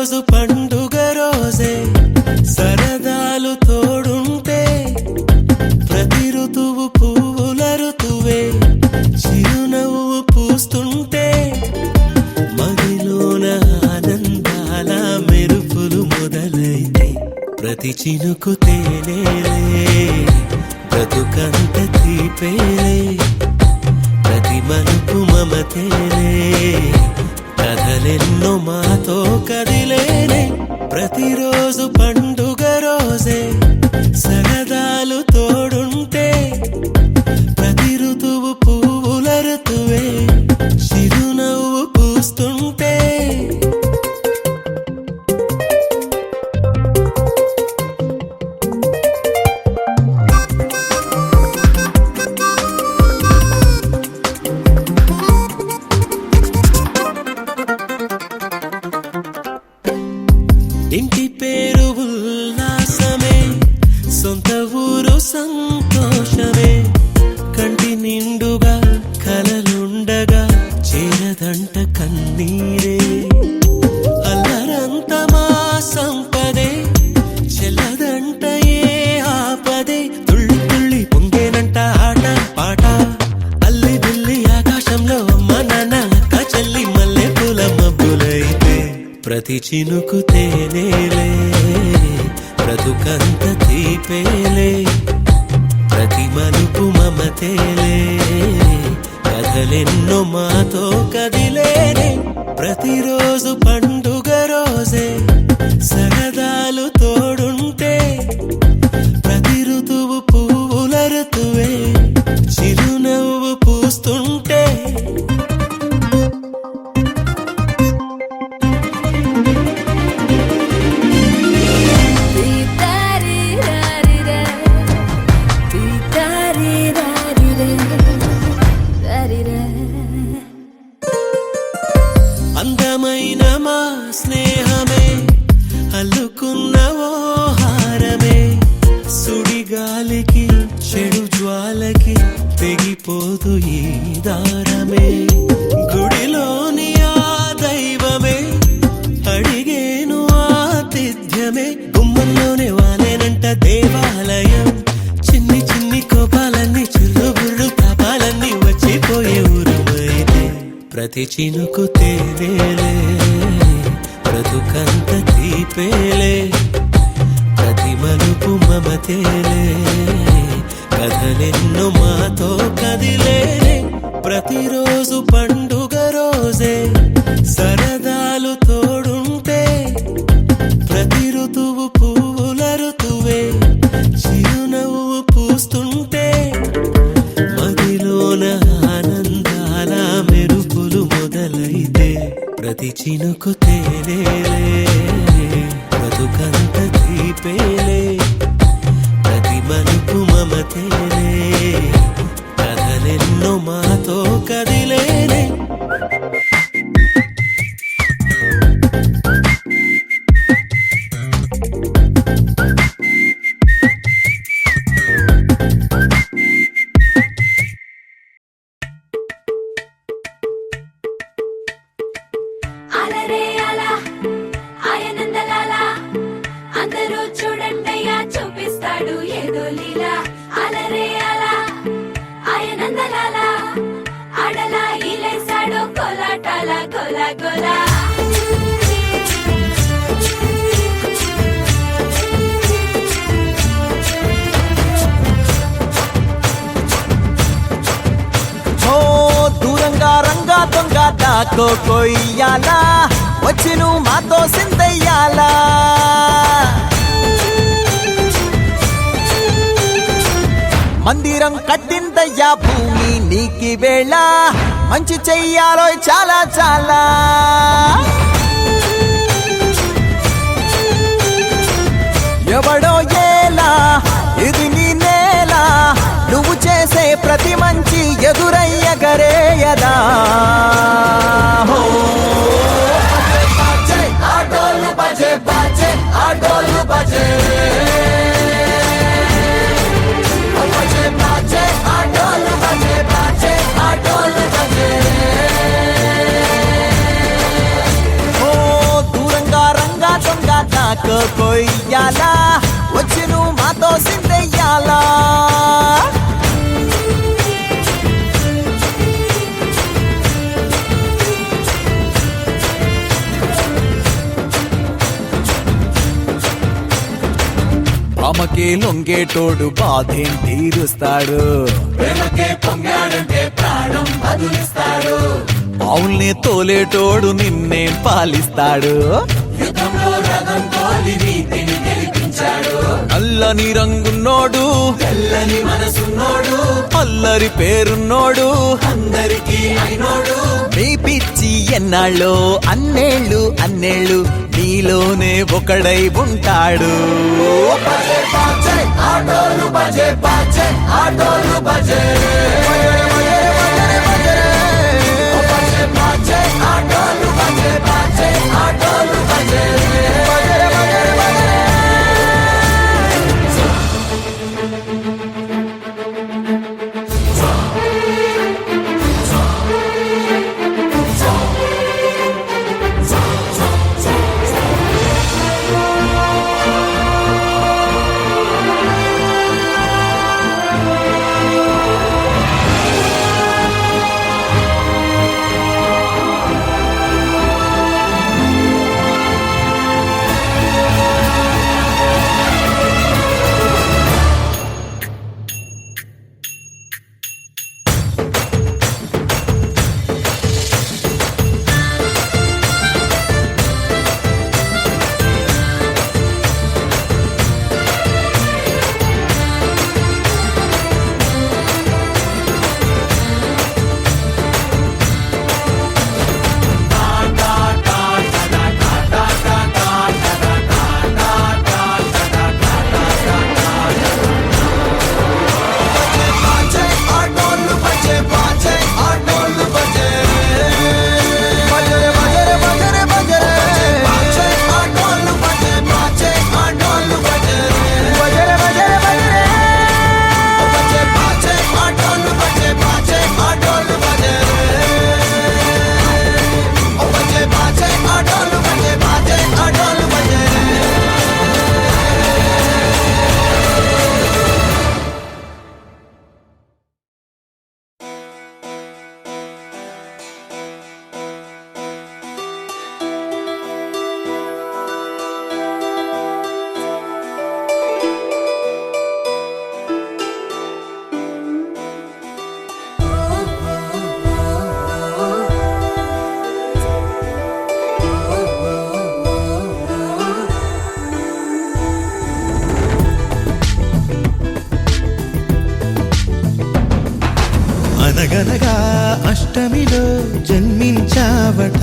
ప్రతిరోజు పండుగ రోజే సరదాలు తోడుంటే ప్రతి ఋతువు పువ్వుల ఋతువే చిరునవ్వు పూస్తుంటే మదిలోన ఆనందాల మెరుపులు మొదలైతే ప్రతి చినుకు తేనేలే బ్రతుకంత తీపేలే ప్రతి మలుపు మమతేలే కథలెన్నో మాతో కదిలేనే ప్రతిరోజు పండుగ రోజే సరదాలు తోడుంటే ప్రతి ఋతువు పువ్వుల ఋతువే చిరునవ్వు పూస్తుంటే ఇంటి పేరు ఉల్లాసమే సొంత ఊరు సంతోషమే కంటి నిండుగా కలలుండగా చేరదంట కన్నీరే అల్లరంత మా సంపదే చెల్లదంట ఏ ఆపదే తుళ్ళి తుళ్ళి పొంగేనంట ఆట పాట అల్లి బిల్లి ఆకాశంలో అమ్మ నాన్న అక్క చెల్లి మల్లె పూల మబ్బులైతే ప్రతి చినుకు తేనేలే బ్రతుకంత తీపేలే ప్రతి మలుపు మమతేలే కథలెన్నో మాతో కదిలేనే ప్రతిరోజు పండుగ రోజే సరదాలు తోడుంటే ప్రతి ఋతువు పువ్వుల ఋతువే చిరునవ్వు పూస్తుంటే అందమైన మా స్నేహమే అల్లుకున్న ఓ హారమే సుడిగాలికి చెడు జ్వాలకి తెగిపోదు ఈ దారమే గుడిలోని ఆ దైవమే అడిగేను ఆతిథ్యమే గుమ్మంలోనే వాలేనంట దేవాలయం చిన్ని చిన్ని కోపాలన్నీ చిల్లుబుర్రు తాపాలన్నీ వచ్చిపోయే ఊరుమైతే ప్రతి చినుకు తేనేలే బ్రతుకంత తీపేలే ప్రతి మలుపు మమతేలే కథలెన్నో మాతో కదిలేనే ప్రతిరోజు పండుగ రోజే సరదాలు తోడుంటే ప్రతి ఋతువు పువ్వుల ఋతువే చిరునవ్వు పూస్తుంటే మదిలోన ఆనందాల మెరుపులు మొదలైతే ప్రతి చినుకు తేనేలే బ్రతుకంత తీపేలే ప్రతి మలుపు మమతేలే కథలెన్నో మాతో కదిలేనే దూరంగా రంగా దొంగ దాకో కొయ్యాలా వచ్చి నువ్వు మాతో సిందయ్యాలా మందిరం కట్టిందయ్యా భూమి నీకి వేళ మంచి చెయ్యాలో చాలా చాలా ఎవడో ఏలా ఇది నీ నేల నువ్వు చేసే ప్రతి మంచి ఎదురయ్యగరేయదా ఆటోలు బజే బజే ఆటోలు బజే ఆటోలు బజే బజే ఆటోలు బజే ఓ దూరంగా రంగ నాకు కొయ్యాలా వచ్చి నువ్వు మాతో సిందెయ్యాలా అమ్మకే లొంగేటోడు బాధేం తీరుస్తాడు ప్రేమకే పొంగాడంటే ప్రాణం బదులిస్తాడు అవుల్నే తోలేటోడు నిన్నేం పాలిస్తాడు యుద్ధంలో రథం తోలి నీతిని గెలిపించాడు అల్లని రంగున్నోడు తెల్లని మనసున్నోడు అల్లరి పేరున్నోడు అందరికీ అయినోడు నీ పిచ్చి ఎన్నాళ్ళు అన్నేళ్ళు అన్నేళ్ళు నీలోనే ఒకడై ఉంటాడు బజే బాజే ఆటోలు బజే బాజే ఆటోలు బజే బజే బాజే ఆటోలు బజే బాజే ఆటోలు బజే అనగనగా అష్టమిలో జన్మించావట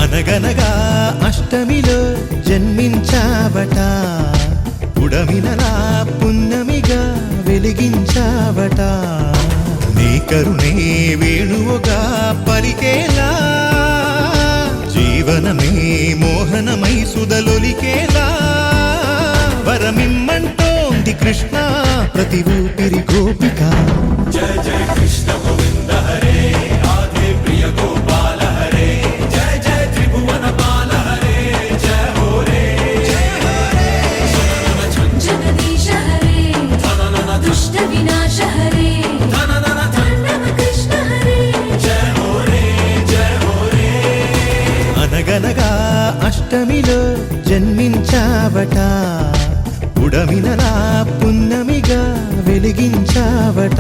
అనగనగా అష్టమిలో జన్మించావట ఉడమినలా పున్నమిగా వెలిగించావట నీ కరుణే వేణువుగా పలికేలా జీవనమే మోహనమై సుధలొలికేలా వరమిమ్మంటోంది కృష్ణ ప్రతి ఊపిరి గోపిక జయ జయ కృష్ణ గోవింద హరే రాధే ప్రియ గోపాల హరే జయ జయ త్రిభువన పాల హరే జయ హో రే జగదీశ హరే దుష్ట వినాశ హరే తాండవ కృష్ణ హరే జయ హో రే అనగనగా అష్టమిలో జన్మించావట ఉడమినలా పున్నమిగా వెలిగించావట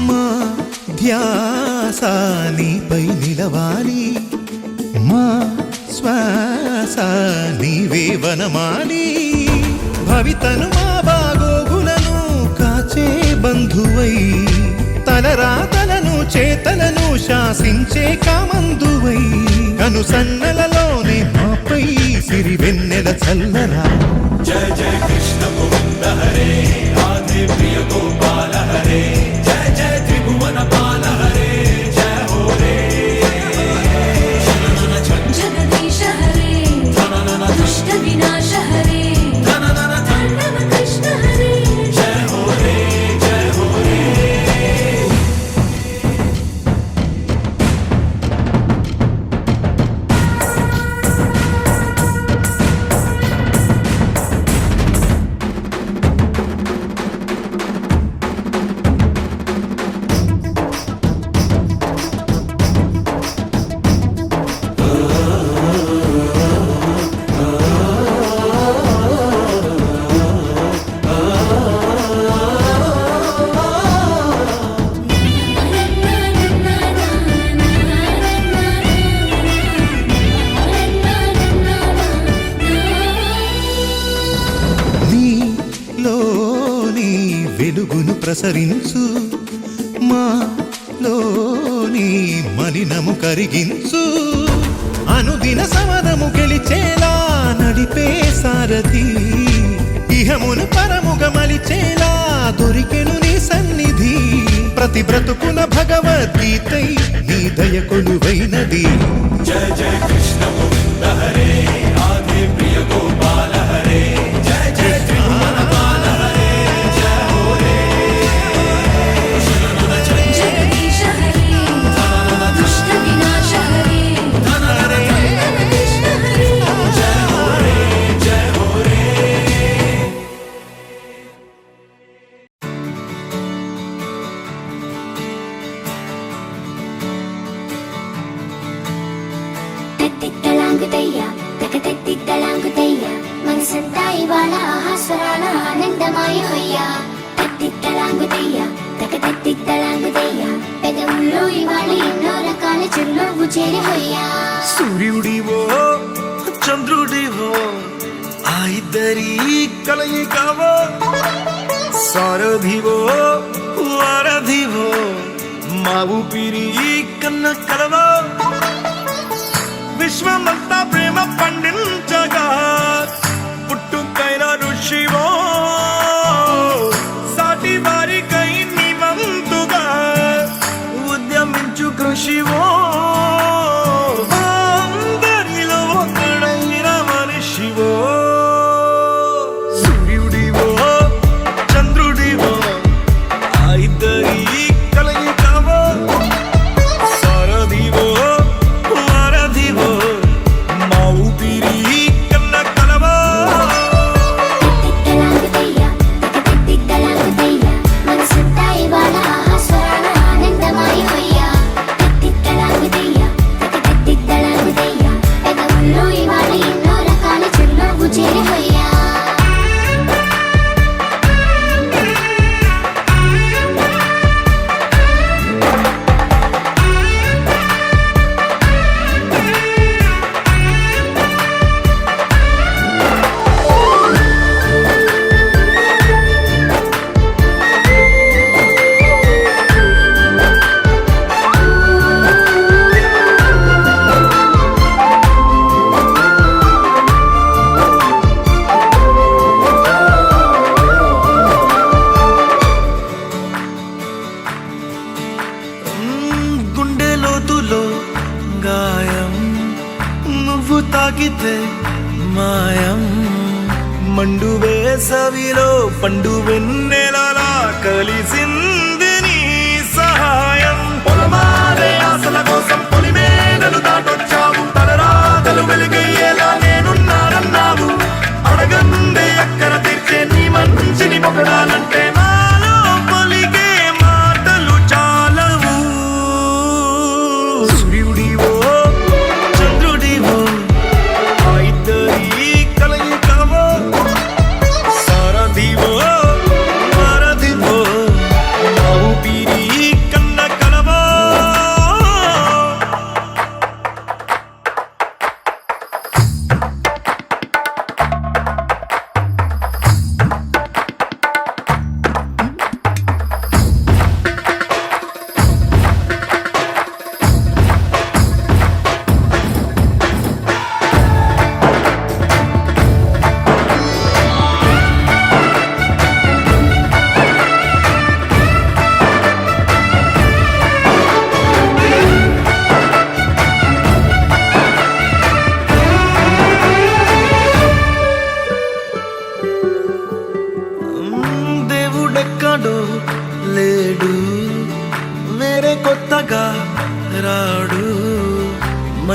మా ధ్యాస నీపై నిలవాలి మా శ్వాస నీవే వనమాలి భవితను మా బాగోగులను కాచే బంధువై తలరాతలను చేతలను శా శాసించే కామందువై కను సన్నలలోనే మాపై సిరి వెన్నెల చల్లరా. जय जय कृष्ण गोविंद हरे राधे प्रिय गोपाल हरे जय जय त्रिभुवन पाल हरे जय हो रे जगदीश हरे दुष्ट विनाश हरे तांडव कृष्ण हरे जय हो रे जय हो रे. నీలోని వెలుగును ప్రసరించు మాలోని మలినము కరిగించు అనుదిన సమరము గెలిచేలా నడిపే సారథి ఇహమును పరముగా మలిచేలా దొరికెను నీ సన్నిధి ప్రతి బ్రతుకున భగవద్గీతై నీ దయ కొలువైనది. जय जय कृष्ण गोविंद हरे राधे प्रिय गोपाल हरे जय जय त्रिभुवन पाल हरे जय हो रे जगदीश हरे दुष्ट विनाश हरे तांडव कृष्ण हरे जय हो रे जय हो रे. తత్తిత్తలాంగుతయ్య తకతత్తిత్తలాంగుతయ్య మనసంతా ఇవాళ ఆహాస్వరాల ఆనందమాయ హొయ్య తత్తిత్తలాంగుతయ్య తకతత్తిత్తలాంగుతయ్య పెదవుల్లో ఇవాళ ఎన్నో రకాల చిరునవ్వు చేరి హొయ్య. సూర్యుడివో చంద్రుడివో ఆ ఇద్దరి కలయికవో సారథివో వారధివో మా ఊపిరి కన్న కలవో విశ్వమంతా ప్రేమ పండించగా పుట్టుకైన ఋషివో సాటి వారికై నివంతుగా ఉద్యమించు కృషివో అందరిలో ఒకడైన మనిషివో సూర్యుడివో చంద్రుడివో ఆ ఇద్దరి కలయికవో సారథివో వారధివో మా ఊపిరి కన్న కలవో. తత్తిత్తలాంగుతయ్య తకతత్తిత్తలాంగుతయ్య మనసంతా ఇవాళ ఆహాస్వరాల ఆనందమాయ హొయ్య తత్తిత్తలాంగుతయ్య తకతత్తిత్తలాంగుతయ్య పెదవుల్లో ఇవాళ ఎన్నో రకాల చిరునవ్వు చేరి హొయ్య. గుండె లోతులో గాయం నువ్వు తాకితే మాయం మండు వేసవిలో పండు వెన్నెలలా కలిసింది నీ సహాయం. పొలమారే ఆశల కోసం పొలిమేనలు దాటొచ్చావు తలరాతలు వెలుగయ్యేలా నేనున్నానన్నావు అడగందే అక్కర తీర్చే నీ మంచిని పొగడాలంటే నాలో పలికే మాటలు చాలవు. సూర్యుడివో చంద్రుడివో ఆ ఇద్దరి కలయికవో సారథివో వారధివో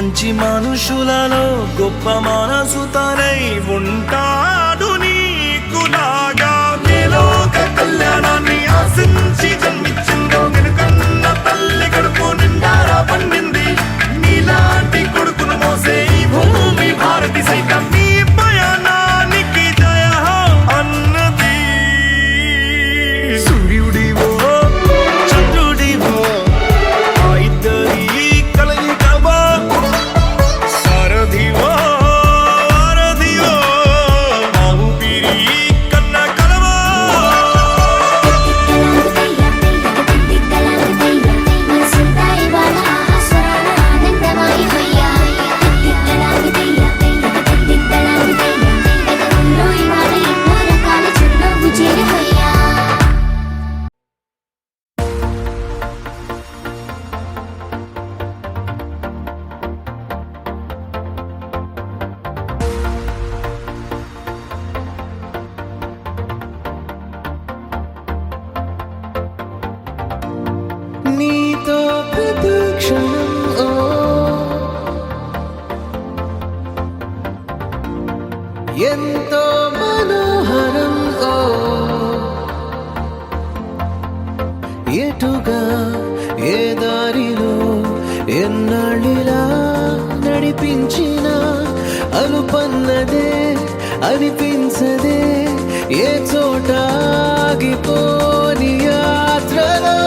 మంచి మనుషులలో గొప్ప మనసు తనై ఉంటాడు నీకులాగా మేలోక కళ్యాణాన్ని ఆశించి జన్మించిందో వెనుకన్న తల్లి కడుపు నిండారా పండింది నీలాంటి కొడుకును మోసే ఈ భూమి భారతి సైతం నీ పయనానికి జయ అన్నది సూర్యుడివో చంద్రుడివో ఆ ఇద్దరి కలయికవో సారథివో వారధివో ఆ ఊపిరి కన్న కలవో మనసుందా ఇవాళ ఆస్వాదన ఆనందమయమయ్యా పెదవుల్లో ఇవాళ ఎన్నో రకాల చిరునవ్వు చేరవయ్యా నీతో ప్రతి క్షణం ఓ ఎంతో మనోహరం ఓ ఎటుగా ఏ దారిలో ఎన్నాళ్ళిలా నడిపించిన అలుపన్నదే అనిపించదే ఏ చోట ఆగిపోని యాత్రలో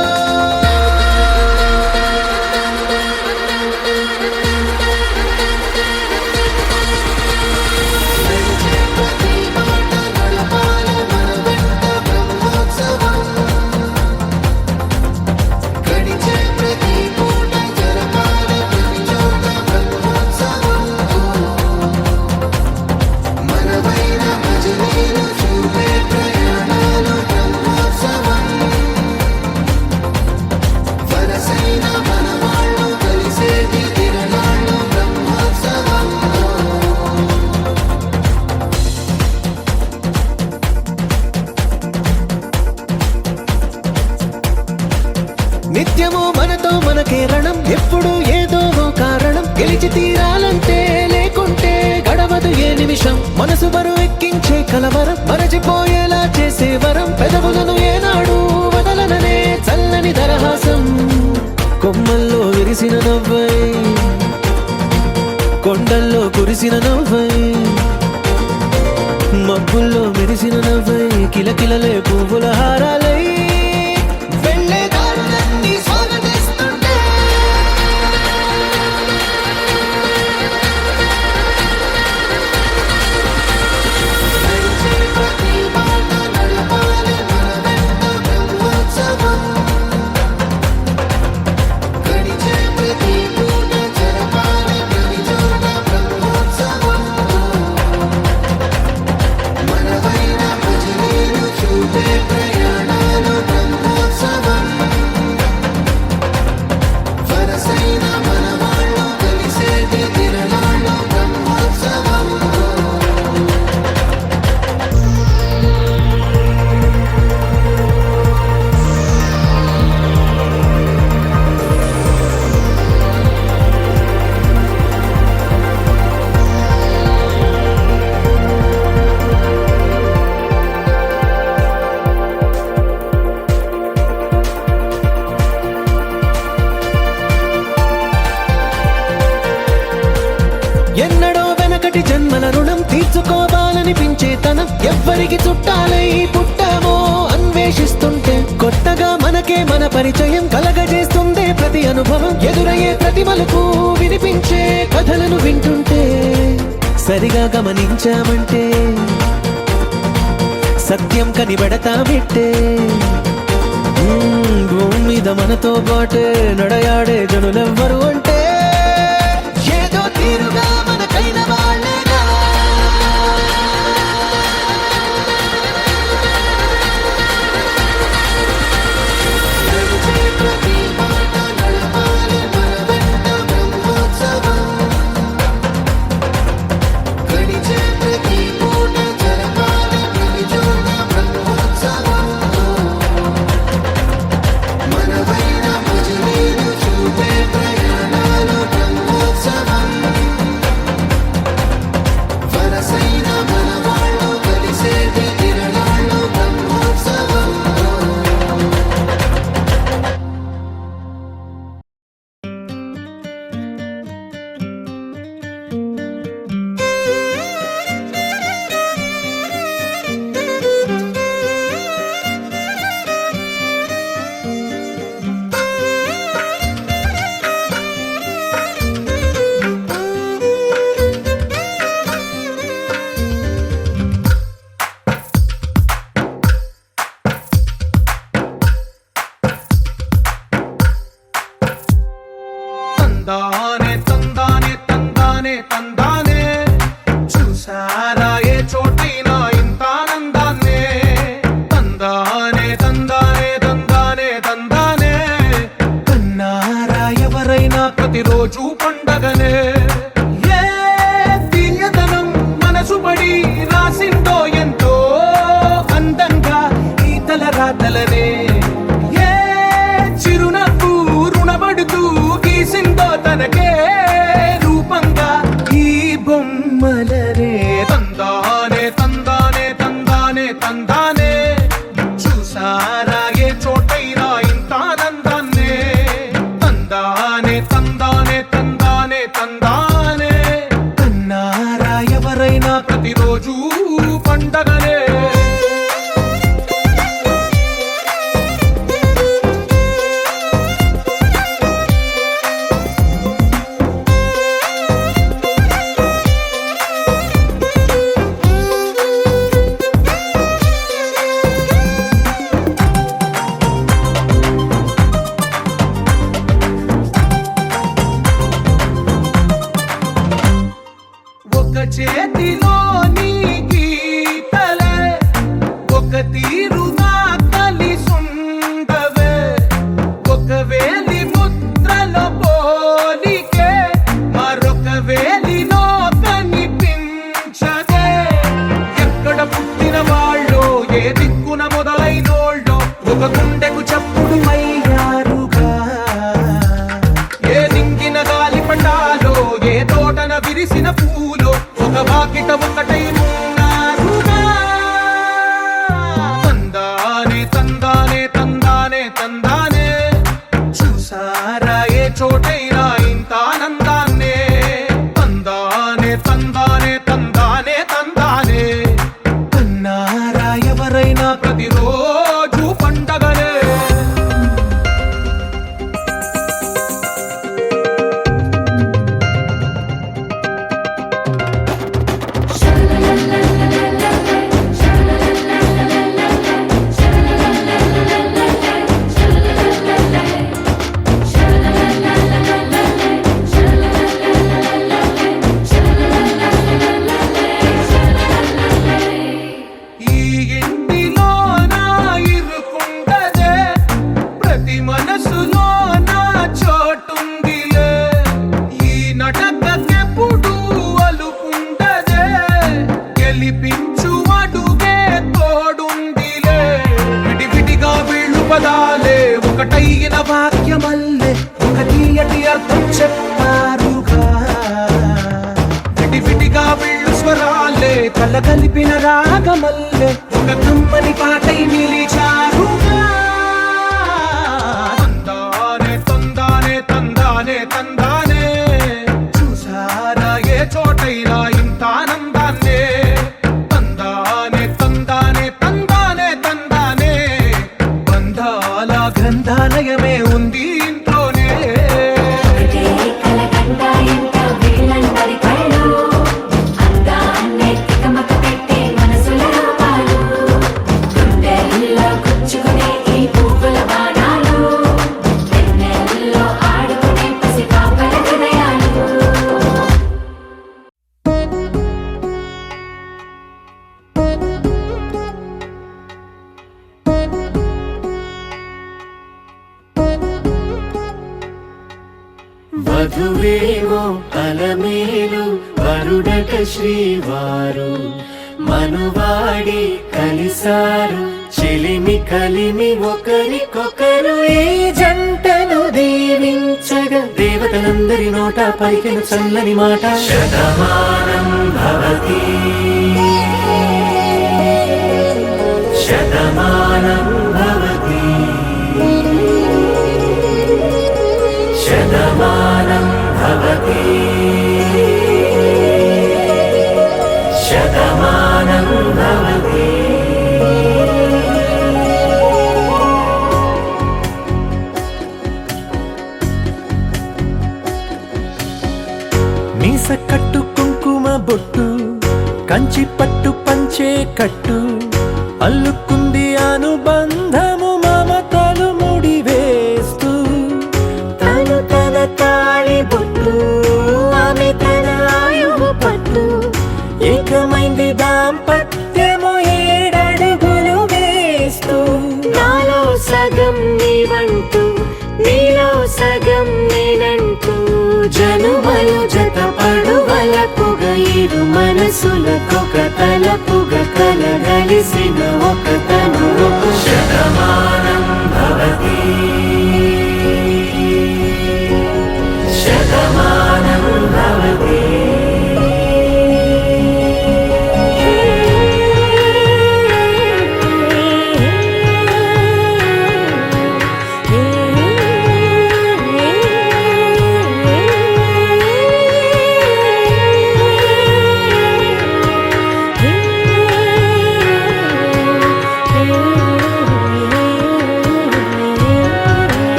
నిత్యము మనతో మనకే రణం ఎప్పుడు ఏదో ఓ కారణం గెలిచి తీరాలంటే లేకుంటే గడవదు ఏ నిమిషం మనసు బరువెక్కించే కలవరం మరచిపోయేలా చేసే వరం పెదవులను ఏనాడు వదలననే చల్లని దరహాసం కొమ్మల్లో విరిసిన నవ్వై కొండల్లో కురిసిన నవ్వై మబ్బుల్లో మెరిసిన నవ్వై కిలకిలలే పువ్వుల హారాలై వెళ్ళే దారులన్నీ స్వాగతిస్తుంటే ఎన్నడో వెనకటి జన్మల రుణం తీర్చుకోవాలనిపించే తనం ఎవ్వరికి చుట్టాలై పుట్టామో అన్వేషిస్తుంటే కొత్తగా మనకే మన పరిచయం కలగజేస్తుందే ప్రతి అనుభవం ఎదురయ్యే ప్రతి మలుపు వినిపించే కథలను వింటుంటే సరిగా గమనించామంటే సత్యం కనిపెడతామిట్టే భూమి మీద మనతో పాటే నడయాడే జనులెవ్వరు అంటే ఏదో తీరుగా మనకైన వాళ్ళేగా మనవైన భజనీలు చూపే ప్రయాణం తందానే తందానే తందానే తందానే చూసారా ఏ చోటైనా ఇంత ఆనందాన్నే తందానే తందానే తందానే తందానే కన్నారా ఎవరైనా ప్రతిరోజు పండగనే ఏ తీయదనం మనసు పడి రాసిందో ఎంతో అందంగా ఈ తలరాతలనే ఏ చిరునవ్వు రుణపడుతూ గీసిందో తనకే రూపంగా ఈ బొమ్మలనే తందానే తందానే తందానే తందానే చూసారా ఏ చోటైనా ఇంత ఆనందాన్నే తందానే తందానే తందానే తందానే కన్నారా ఎవరైనా ప్రతిరోజు పండగనే ఒక చేతిలో నీ గీతలే ఒక తీరుగా కలిసుండవే ఒక వేలి ముద్రలో పోలికే మరొక వేలిలో కనిపించదే ఎక్కడ పుట్టిన వాళ్ళో ఏ దిక్కున మొదలైనోళ్ళో ఒక గుండెకు చప్పుడు అయ్యారుగా ఏ దింగిన గాలి పండాలో ఏ తోటన విరిసిన పూలో ఒక వాకిట ఒకటై ఉన్నారుగా తందానే తందానే తందానే తందానే చూసారా ఏ చోటైనా ఇంత ఆనందాన్నే తందానే తందానే తందానే తందానే కన్నారా ఎవరైనా ప్రతిరోజు పండగనే ఈ ఇంటిలో నా ఇరుకుండదే ప్రతి మనసులో నా చోటుందిలే ఈ నటకెప్పుడు అలుపుండదే గెలిపించు అడుగే తోడుందిలే విడివిడిగా వీళ్ళు పదాలే ఒకటైన వాక్యమల్లే ఒక తీయటి అర్థం చెప్పారుగా విడివిడిగా వీళ్ళు స్వరాలే కల కలిపిన రాగమల్లే ఒక కమ్మని పాటై నిలిచారుగా తందానే తందానే తందానే తందానే చూసారా ఏ చోటైనా ఇంత ఆనందాన్నే తందానే తందానే తందానే తందానే బంధాల గ్రంథాలయమే ఉంది ఇంట్లోనే కలకండ ఎంత వీళ్ళందరి కళ్ళు అందాన్నే తికమక పెట్టే మనసుల రూపాలు గుండెల్లో గుచ్చుకునే ఈ పువ్వుల బాణాలు వెన్నెల్లో ఆడుకునే పసిపాపల హృదయాలు వధువేవో అలమేలు వరుడట శ్రీవారు మనువాడి కలిసారు చెలిమి కలిమి ఒకరికొకరు ఈ జంటను దీవించగా దేవతలందరి నోట పలికిన చల్లని మాట శతమానం భవతి శతమానం భవతి శతమానం భవతి శతమానం భవతి మీస కట్టు కుంకుమ బొట్టు కంచి పట్టు పంచే కట్టు అల్లుకుంది అనుబంధము మమతలు ముడివేస్తూ తను తన తాళి జతలు జత పడువలపుగ ఇరు మనసులకొక తలపుగ కలగలిసిన ఒక తను శతమానం భవతి శతమానం భవతి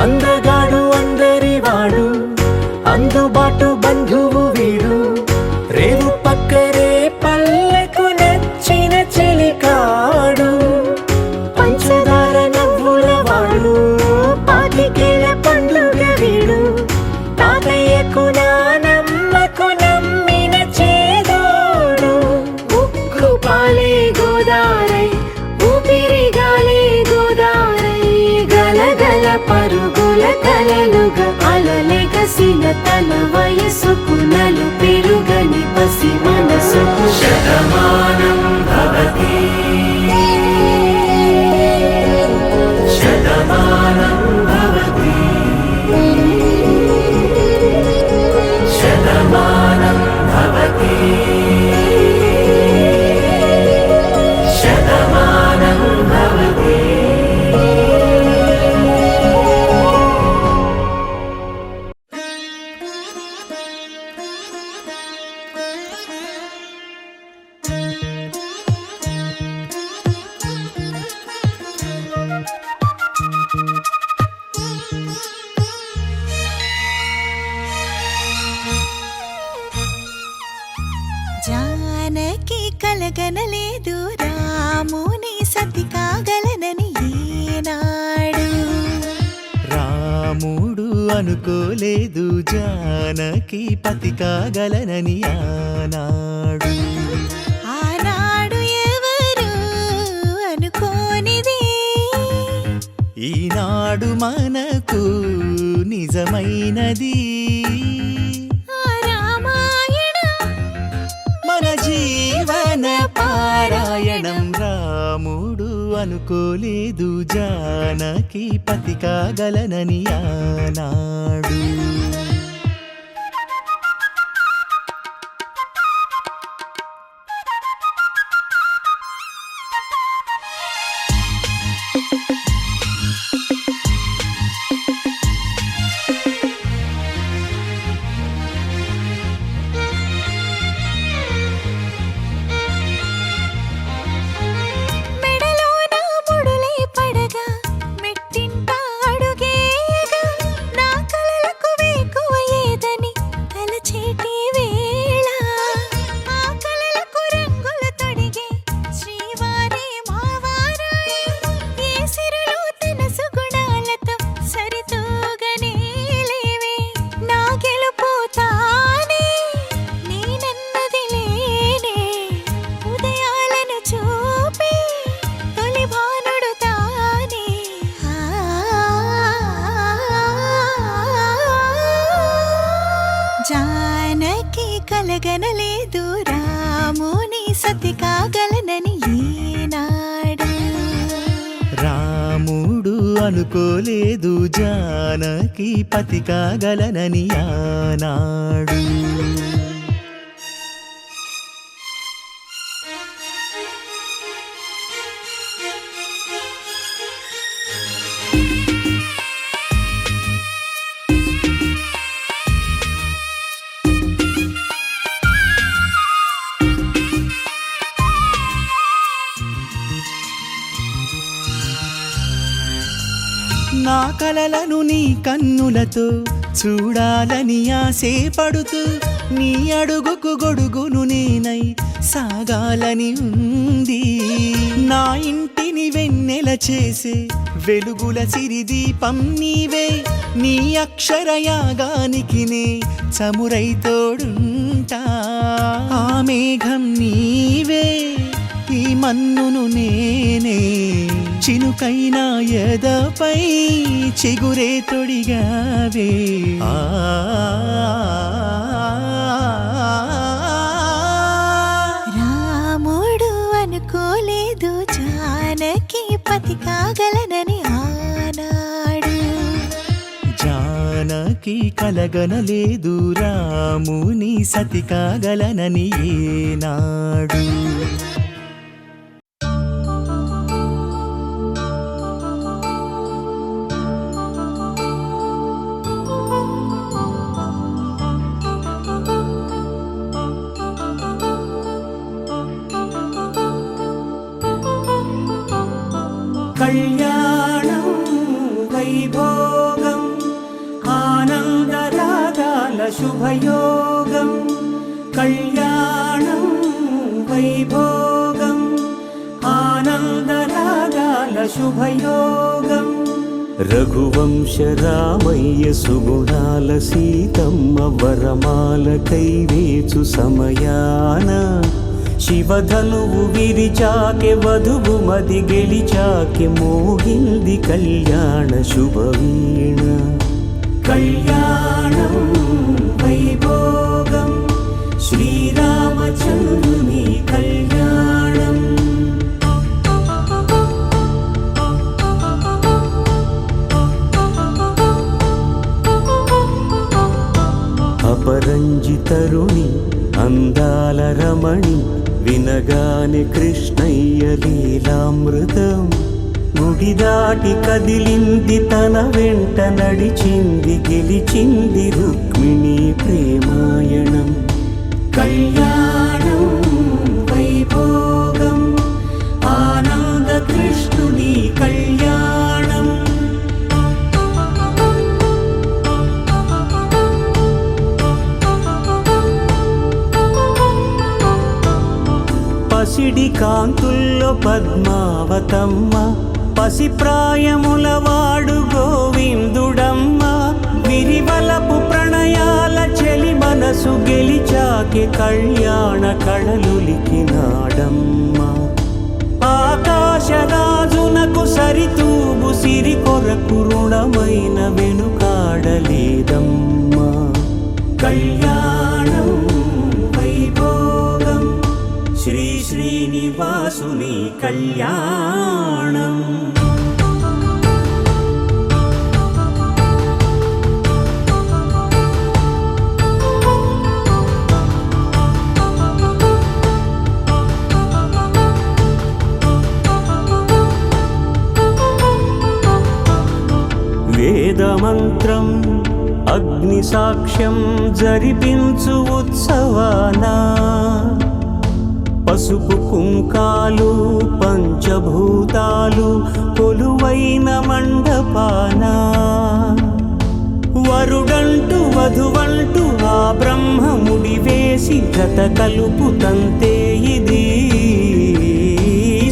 అందగాడు అందరివాడు అందుబాటు బంధువు వీడు రేవు పక్కరే పల్లెకు నచ్చిన చెలికాడు పంచదార నవ్వుల వాడు పాతికేల పండుగ వీడు తాతయ్యకు నానమ్మకు నమ్మిన చేదోడు ఉక్కు పాలే గోదారై ఊపిరి గాలే గోదారై గలగల పరుగుల కలలుగా అలలెగసిన తన వయసుకు నలు పెరుగని పసి మనసుకు శతమానం భవతి శతమానం భవతి శతమానం భవతి శతమానం భవతి జానకి కలగనలేదు రాముని సతి కాగలనని ఈనాడు రాముడు అనుకోలేదు జానకి పతి కాగలనని ఆనాడు ఆనాడు ఎవరు అనుకోనిది ఈనాడు మనకు నిజమైనది ఆ రామాయణం మన జీవన పారాయణం రాముడు అనుకోలేదు జానకి పతి కాగలనని ఆనాడు మెడలోన ముడులే పడగా మెట్టింట అడుగేయగా నా కలలకు వేకువ ఏదని తలచేటి వేళ ఆ కలలకు రంగులు తొడిగే శ్రీవారే మావారాయే ఏ సిరులు తన సుగుణాలతో సరితూగనే లేవే నా గెలుపు తానే నేనన్నది లేనే ఉదయాలను చూపే తొలి భానుడు తానే జానకి కలగనలేదు రాముని సతి కాగలనని ఈనాడు రాముడు అనుకోలేదు జానకి పతి కాగలనని ఆనాడు నా కలలను నీ కన్నులతో చూడాలని ఆశపడుతూ నీ అడుగుకు గొడుగును నేనై సాగాలని ఉంది. నా ఇంటిని వెన్నెల చేసే వెలుగుల సిరిదీపం నీవే. నీ అక్షరయాగానికి నే చమురై తోడుంటా. ఆ మేఘం నీవే, ఈ మన్నును నేనే చినుకైన ఎదపై చిగురే తొడిగావే రాముడు అనుకోలేదు జానకి పతి కాగలనని ఆనాడు జానకి కలగనలేదు రాముని సతి కాగలనని ఏనాడు కళ్యాణం వైభోగం ఆనందరాగాల శుభయోగం కళ్యాణం వైభోగం ఆనందరాగాల శుభయోగం రఘువంశ రామయ్య సుగుణాల సీతమ్మ వరమాల కైవేచు సమయాన శివధనువు విరిచాకె వధువు మది గెలిచాకె మోగింది కళ్యాణ శుభవీణ కళ్యాణం వైభోగం శ్రీరామచంద్రుని కళ్యాణం అపరంజి తరుణి అందాల రమణి వినగానే కృష్ణయ్య లీలామృతం గుడి దాటి కదిలింది తన వెంట నడిచింది గెలిచింది రుక్మిణి ప్రేమాయణం కళ్యాణం వైభోగం ఆనంద కృష్ణుని కళ్యాణం పసిడి కాంతుల్లో పద్మావతమ్మ పసిప్రాయముల వాడు గోవిందుడమ్మ విరివలపు ప్రణయాల చెలి మనసు గెలిచాకె కళ్యాణ కళలులికినాడమ్మ ఆకాశరాజునకు సరితూబు సిరి కొరకు రుణమైన వెనుకాడలేదమ్మా కళ్యాణం వైభోగం శ్రీ శ్రీనివాసుని కళ్యాణం వేదమంత్రం అగ్ని సాక్ష్యం జరిపించు ఉత్సవానా పసుపు కుంకాలు పంచభూతాలు కొలువైన మండపాన వరుడంటూ వధువంటూ ఆ బ్రహ్మముడి వేసి జత కలుపుతంతే ఇది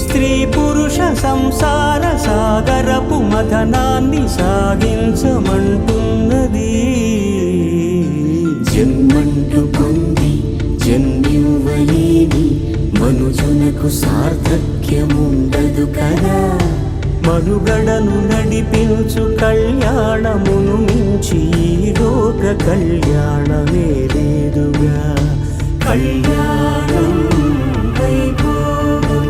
స్త్రీ పురుష సంసార సాగరపు మథనాన్ని సాగించమంటున్నది జన్మంటూ పొంది జన్మివ్వలేని మనుజునకు సార్థక్యముండదు కదా మనుగడను నడిపించు కళ్యాణమును మించి ఈ లోక కళ్యాణమే లేదుగా కళ్యాణం వైభోగం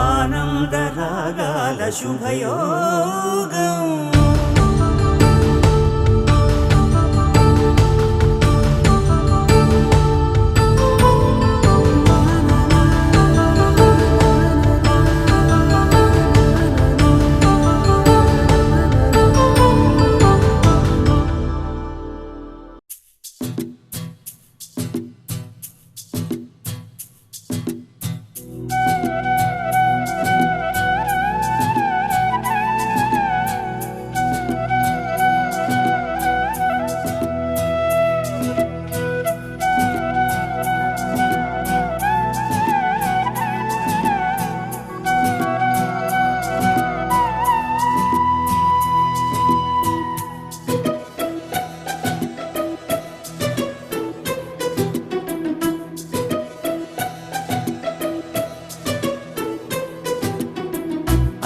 ఆనందరాగాల శుభయోగం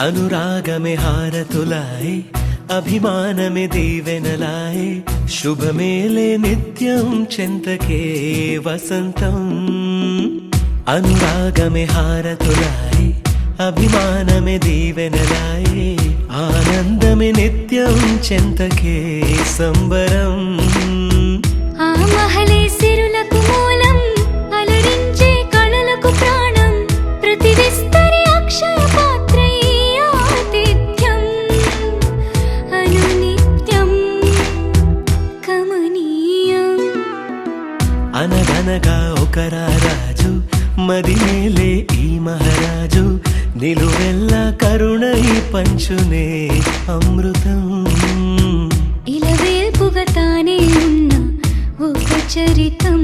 అనురాగమే హారతులాయే అభిమానమే దీవెనలాయే శుభమేలే నిత్యం చెంతకే వసంతం అనురాగమే హారతులాయే అభిమానమే దీవెనలాయే ఆనందమే నిత్యం చెంతకే సంబరం ఆ మహలే సిరులకు మూలం అలరించే కళలకు ప్రాణం ప్రతి విస్తరి అక్షయ పాత్రై ఆతిథ్యం అనునిత్యం కమనీయం అనగనగా ఒక రాజు మదిమేలే ఈ మహారాజు నిలువెల్లా కరుణై పంచునే అమృతం ఇలా వేల్పుగా తానే ఉన్న ఒక చరితం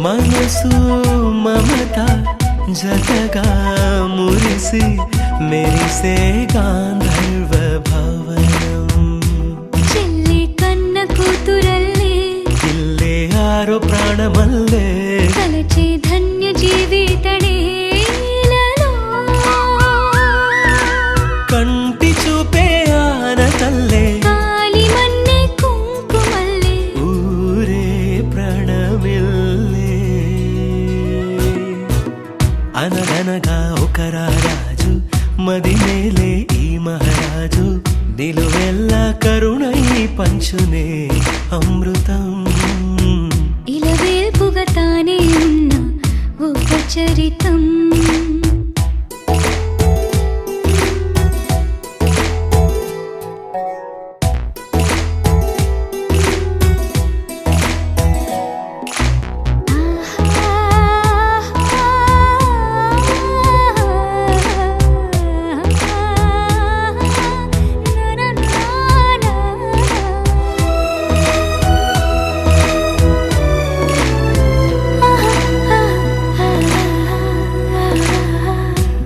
మనసు మమత జతగా మురిసి మెరిసే గాంధర్వ భవనం చెల్లి కన్న కూతురల్లే ఇల్లే ఆరో ప్రాణమల్లే కలచే ధన్య జీవితడేలలో కంటి చూపే ఆన తల్లే కాలి మన్నే కుంకుమల్లే ఊరే ప్రణమిల్లే అనగనగా ఒక రాజు మదిమేలే ఈ మహారాజు నిలువెల్లా కరుణై పంచునే అమృతం ఇలా వేల్పుగా తానే ఉన్న ఒక చరితం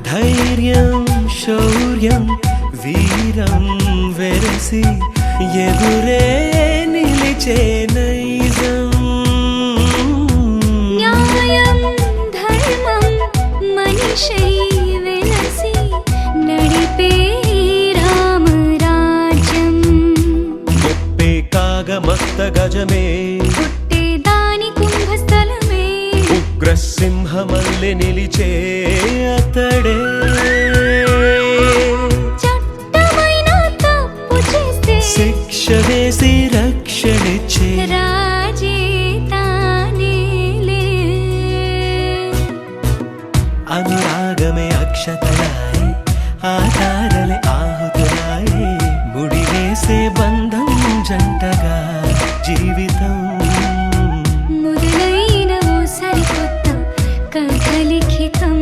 ధైర్యం శౌర్యం వీరం వెరసి ఎదురే నిలిచే నైజం న్యాయం ధర్మం మనిషై వెలసి నడిపే రామరాజ్యం గొప్పే కాగమస్త గజమే పుట్టే దాని కుంభస్థలమే ఉగ్రసింహమల్లె నిలిచే అతడే చట్టమైన తప్పు చేస్తే శిక్ష వేసి రక్షణిచ్చే రాజే తానేలే అనురాగమే అక్షతలాయి ఆధారలే ఆహుతులాయి ముడివేసే బంధం జంటగా జీవితం మొదలైన ఓ సరికొత్త కథ లిఖితం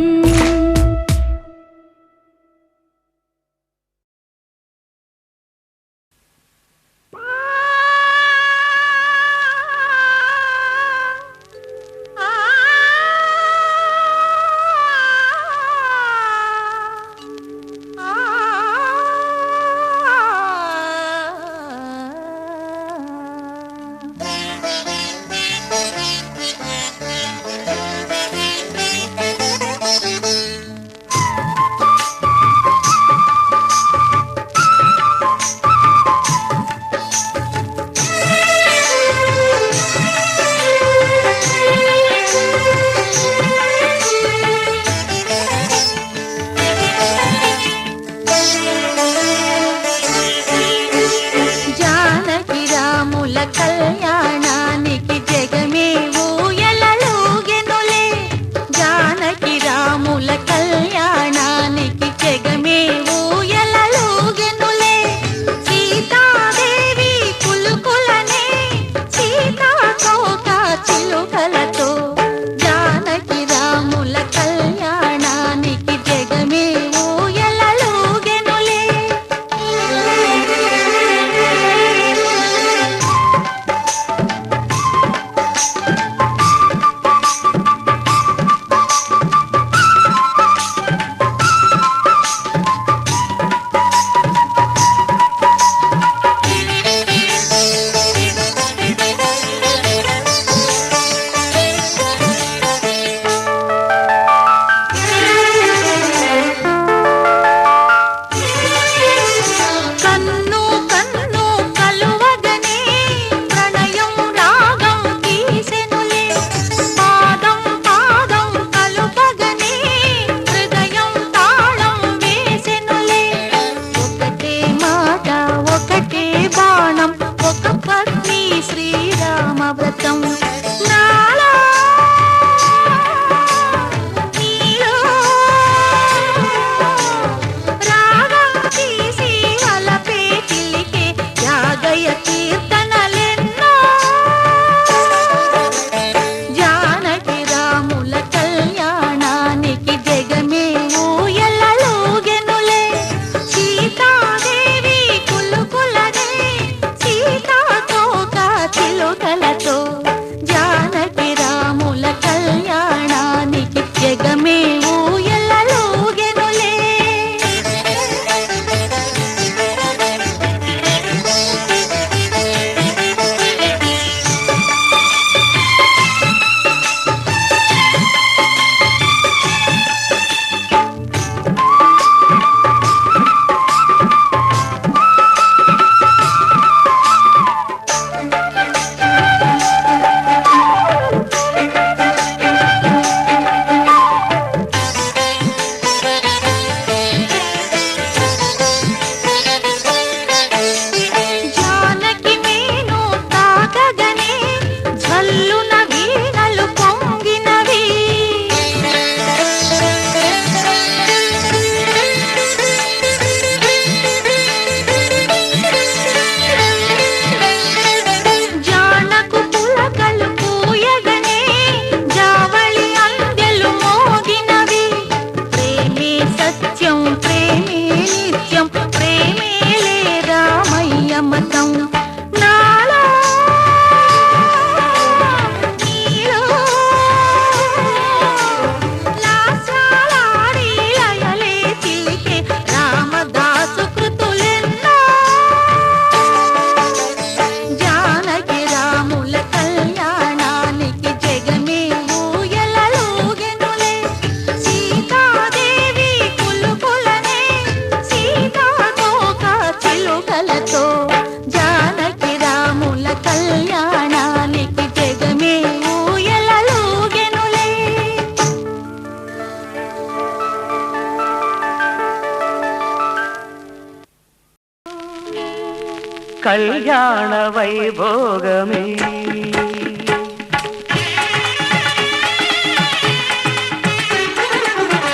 కళ్యాణ వైభోగమే.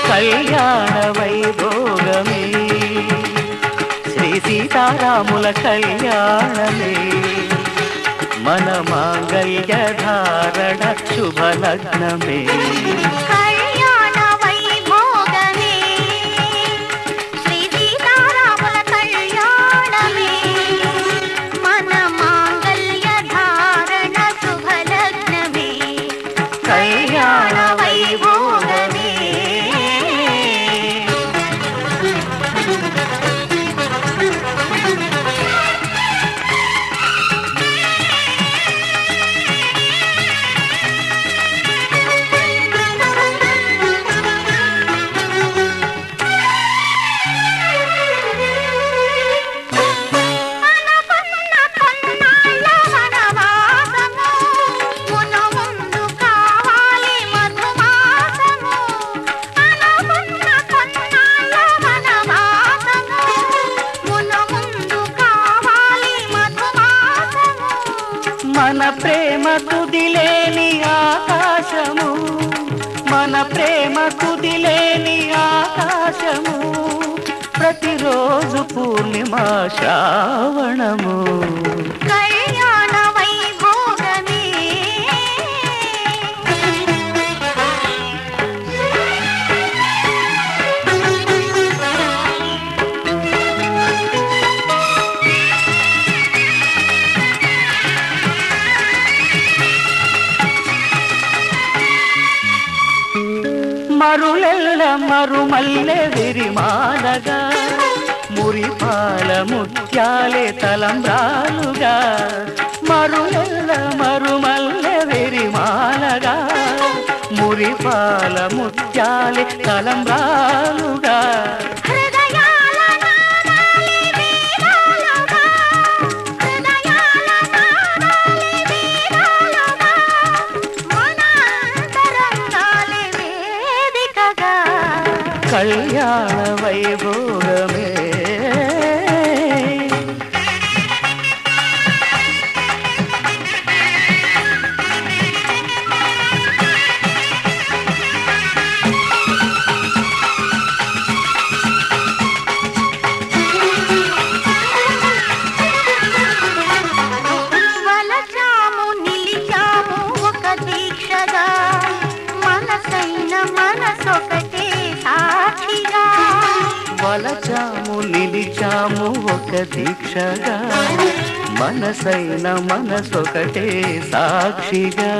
కళ్యాణ వైభోగమే శ్రీ సీతారాముల కళ్యాణమే మన మాంగళ్య ధారణ శుభలగ్నమే. కళ్యాణ వైభోగమే శ్రీ సీతారాముల కళ్యాణమే మన మాంగళ్య ధారణ శుభలగ్నమే. కళ్యాణ వైభోగమే మన ప్రేమ కుదిలేని ఆకాశము, మన ప్రేమ కుదిలేని ఆకాశము, ప్రతిరోజు పూర్ణిమా శ్రావణము. కళ్యాణ వైభోగమే మరులెల్ల మరుమల్లె విరిమాలగా, మురిపాల ముత్యాలే తలంబ్రాలుగా. మరులెల్ల మరుమల్లె విరిమాలగా, మురిపాల ముత్యాలే తలంబ్రాలుగా. హృదయాల నాదాలి వీరాలుగా, హృదయాల నాదాలి వీరాలుగా, మన అంతరంగాలి వేదికగా. కళ్యాణ వైభోగమే వలచాము నిలిచాము ఒక దీక్షగా, మనసైన మనసొకటే సాక్షిగా. వలచాము నిలిచాము ఒక దీక్షగా, మనసైన మనసొకటే సాక్షిగా.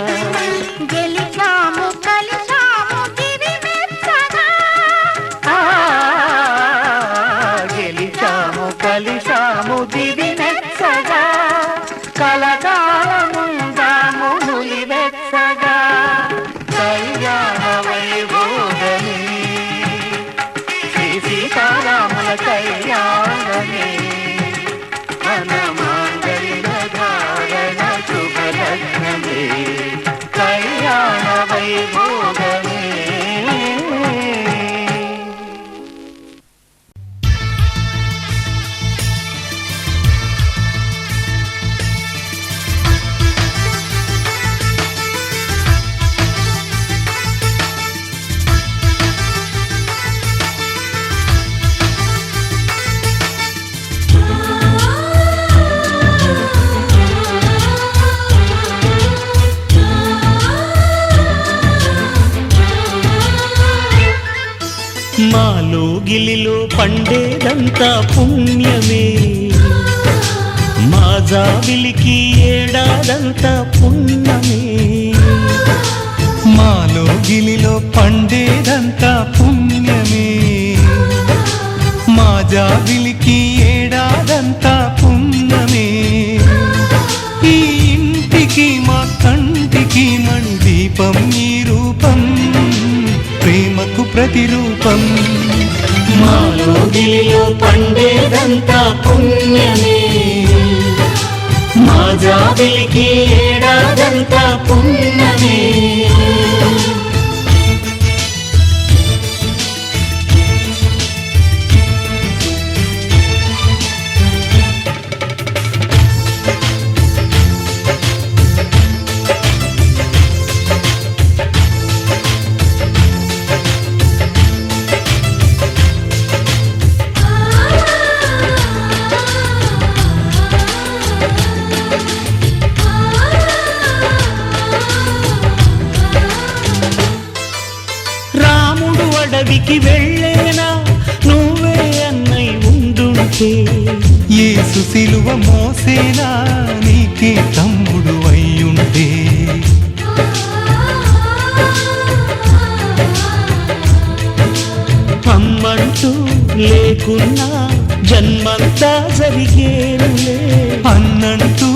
గెలిచాము కలిచాము దివి మెచ్చగా, ఆ, గెలిచాము కలిశాము దివి మెచ్చగా, కలకాలముందాము నులివెచ్చగా. కళ్యాణ వైభోగమే శ్రీ సీతారాముల కళ్యాణమే మన మాంగళ్య ధారణ శుభలగ్నమే. కళ్యాణ వైభోగమే మాలో గిలిలో పండేదంతా పుణ్యమే, మా జాబిలికి ఏడాదంతా పుణ్యమే. మాలో గిలిలో పండేదంతా పుణ్యమే, మా జాబిలికి ఏడాదంతా పుణ్యమే. ఈ ఇంటికి మా కంటికి మణి దీపం ఈ రూపం, ప్రేమకు ప్రతిరూపం. మాలో గిలిలో పండేదంతా పుణ్యమే, మా జాబిలికి ఏడాదంతా పుణ్యమే. అడవికి వెళ్ళేనా నువ్వే అన్నై ఉండుంటే యేసు సిలువ మోసేనా నీకే తమ్ముడు అయ్యుంటే అమ్మంటూ లేకున్నా జన్మంతా జరిగేనులే అన్నంటూ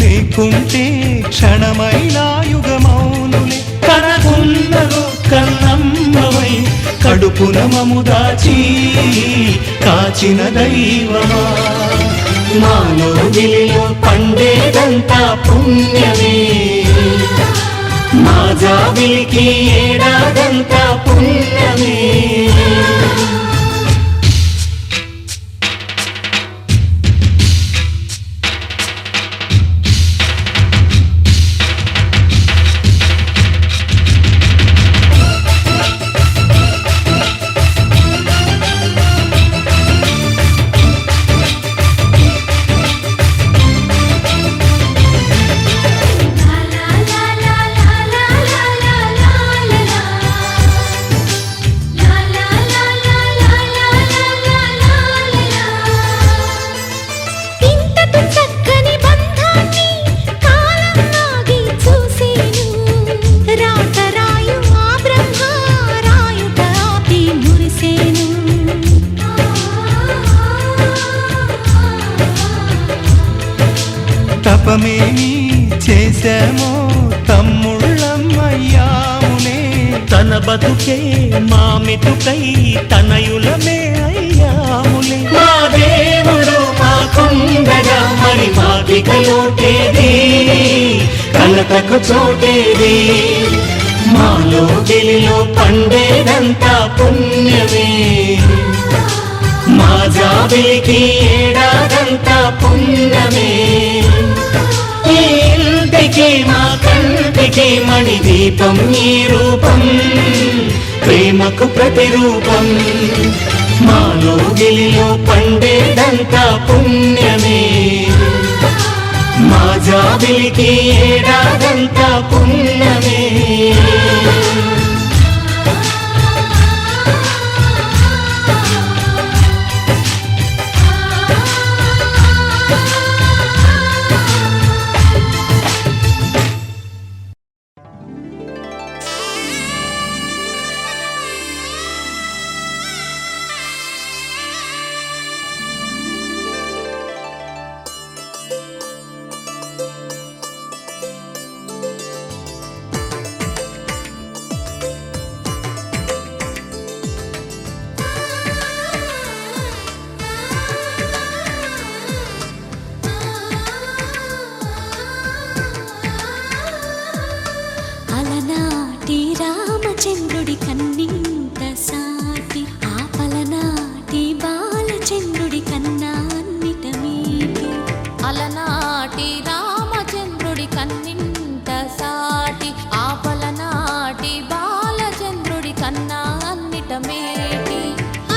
లేకుంటే క్షణమైనా యుగమౌనులే కనకున్నదో కన్నమ్మవై కడుపున మము దాచి కాచిన దైవమా మాలో గిలిలో పండేదంతా పుణ్యమే మా జాబిలికి ఏడాదంతా పుణ్యమే తపమేమి చేశామో తమ్ముళ్ళమ్మయ్యాములే తన బతుకే మా మెతుకై తనయులమే అయ్యాములే మా దేవుడు మాకుండగా మరి మాకిక లోటేది కలతకు చోటేది మాలో గిలిలో పండేదంతా పుణ్యమే మా జాబిలికి ఏడాదంతా పుణ్యమే ఈ ఇంటికి మా కంటికి మణి దీపం ఈ రూపం ప్రేమకు ప్రతిరూపం మాలో గిలిలో పండేదంతా పుణ్యమే మా జాబిలికి ఏడాదంతా పుణ్యమే అలనాటి రామచంద్రుడి కన్నింత సాటి ఆపలనాటి బాలచంద్రుడి కన్నా అన్నిట మీటి అలనాటి రామచంద్రుడి కన్నింత సాటి ఆపలనాటి బాలచంద్రుడి కన్నా అన్నిట మేటి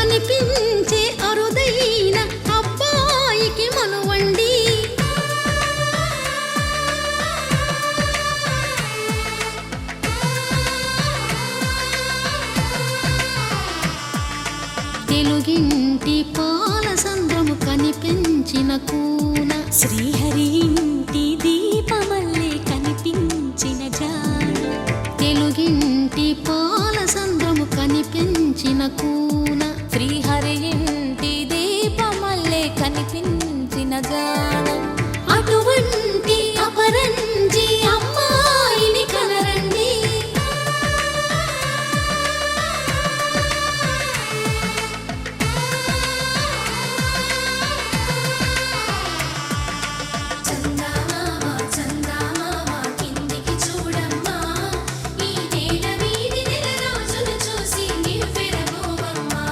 అనిపించే అరుదైన అబ్బాయికి మనువండి తెలుగింటి పాల సంద్రము కనిపించిన కూన శ్రీహరి ఇంటి దీపమల్లే కనిపించిన జాడ తెలుగింటి పాల సంద్రము కనిపించిన కూన శ్రీహరి ఇంటి దీపమల్లే కనిపించిన జాడ అటువంటి అపరంజి అమ్మాయిని కనరండి చందమామ చందమామ కిందికి చూడమ్మా ఈ నేల వీధి నెల రోజులు చూసి నివ్వెరబోవమ్మా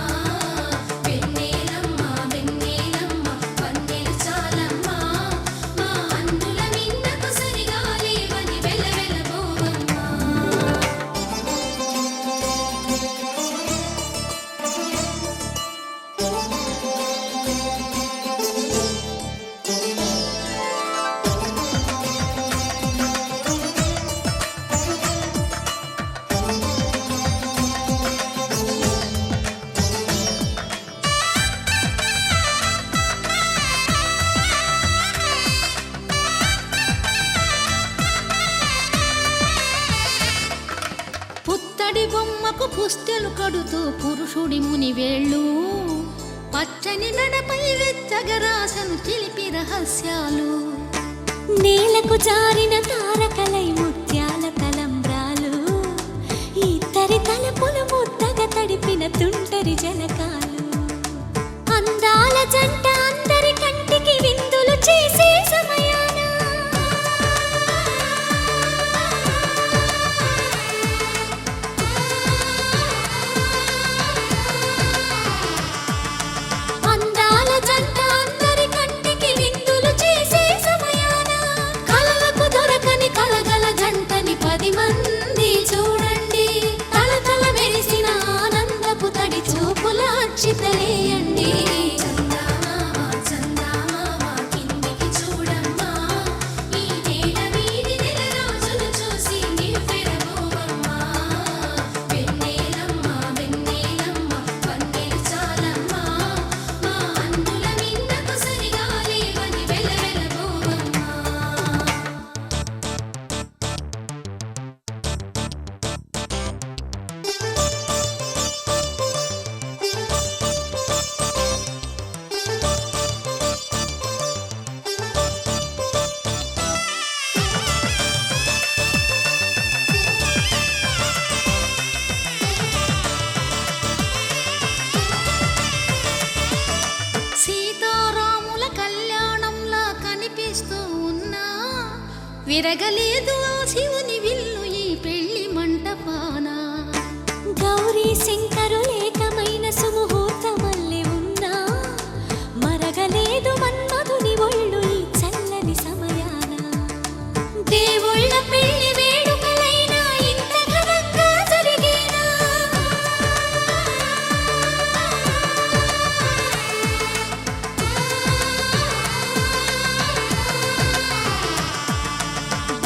పుస్తెలు కడుతూ పురుషుడి ముని వేళ్ళు పచ్చని నడపై వెచ్చగరాసను చిలిపి రహస్యాలు నేలకు జారిన తారకలై ముత్యాల తలంబ్రాలు ఇద్దరి తలపులు ముద్దగా తడిపిన తుంటరి జలకాలు అందాల జంట అందరి కంటికి విందులు చేసే సమయాన అందాల జంట అందరి కంటికి విందులు చేసే సమయాన కలలకు దొరకని కలగల జంటని 10 మంది చూడండి తలతల మెరిసిన ఆనందపు తడి చూపుల అచ్చితలేయండి సీతారాముల కళ్యాణంలా కనిపిస్తూ ఉన్నా విరగలేదు ఆ శివుని విల్లు ఈ పెళ్లి మంటపాన గౌరీ శంకరులేకమైన సుముహూర్తమల్లె ఉన్నా మరగలేదు మన్మధుని ఒళ్ళు ఈ చల్లని సమయాన దేవుళ్ళ పెళ్లి వేడుకలైనా ఇంత ఘనంగా జరిగేనా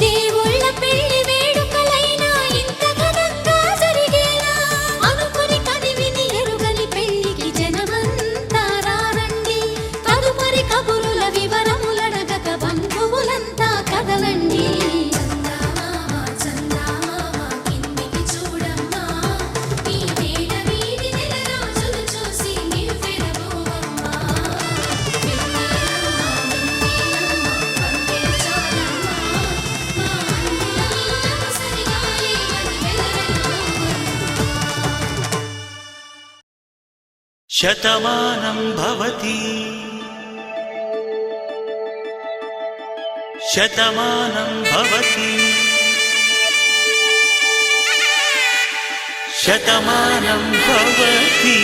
దేవుళ్ళ పెళ్లి వేడుకలైనా ఇంత ఘనంగా జరిగేనా అనుకుని కదివిని ఎరుగని పెళ్లికి జనమంతా రారండి తదుపరి కబురుల వివరములడగక బంధువులంతా కదలండి శతమానం భవతి శతమానం భవతి శతమానం భవతి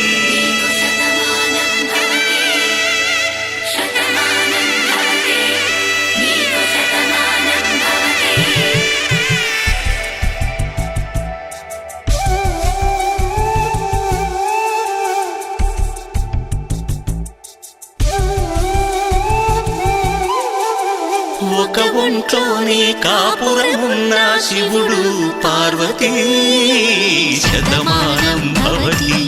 ఒక ఒంట్లోనే కాపురమున్న శివుడు పార్వతీ శతమానం భవతి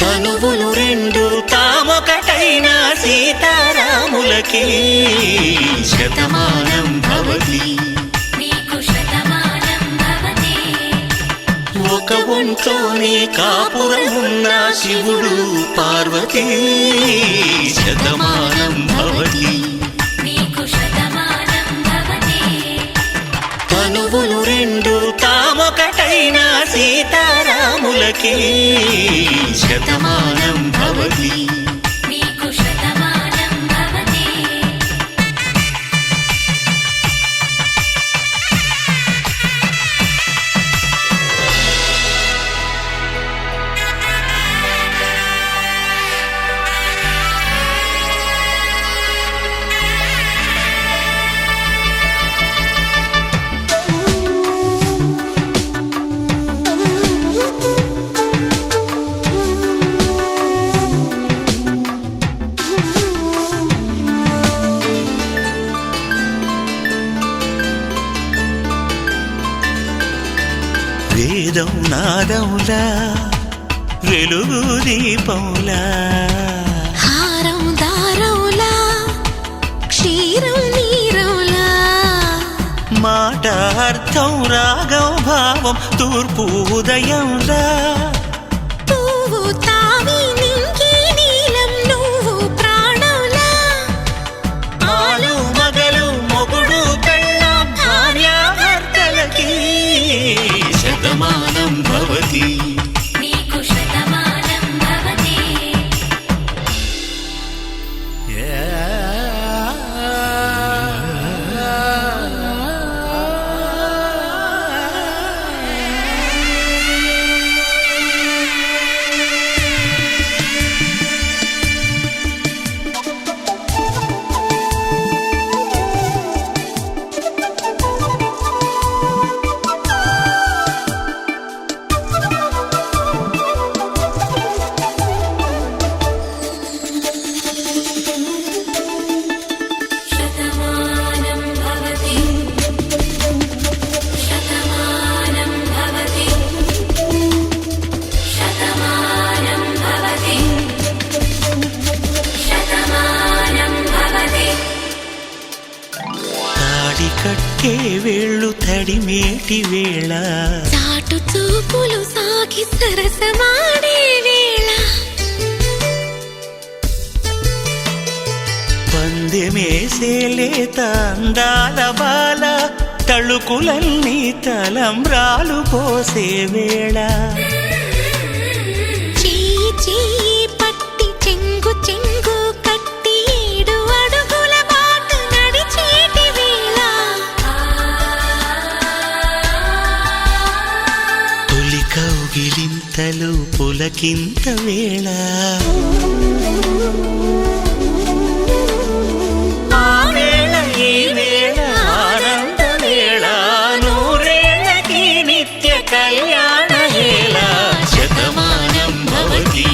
తనువులు రెండు తామొకటైన సీతారాములకి శతమానం భవతి ఒక ఒంట్లోనే కాపురమున్న శివుడు పార్వతీ శతమానం భవతి తనువులు రెండు తామొకటైన సీతారాములకి శతమానం భవతి వేదం నాదములా వెలుగు దీపములా హారం దారవులా క్షీరం నీరవులా మాట మాట అర్థం రాగం భావం తూర్పు ఉదయంలా పువ్వు తావి నింగి నీలం నువ్వు ప్రాణంలా ఆలు మగలు మొగుడు పెళ్ళాం భార్యాభర్తలకి శతమానం భవతి నీకు శతమానం భవతి శతమానం భవతి శతమానం భవతి శతమానం భవతి శతమానం భవతి తాడి కట్టే వేళ్ళు తడిమేటి వేళ చాటు చూపులు సాగి సరసమాడే వేళ పందెమేసే లేత అందాల బాల తళుకులన్నీ తలంబ్రాలు పోసే వేళ చెయ్యి చెయ్యి పట్టి చెంగు చెంగు కట్టి 7 అడుగుల బాటు నడిచేటి వేళ తొలి కౌగిలింతలు పులకింత వేళ ఆ వేళ ఈ వేళ ఆనంద వేళ నూరేళ్ళకి నిత్య కళ్యాణ వేళ శతమానం భవతి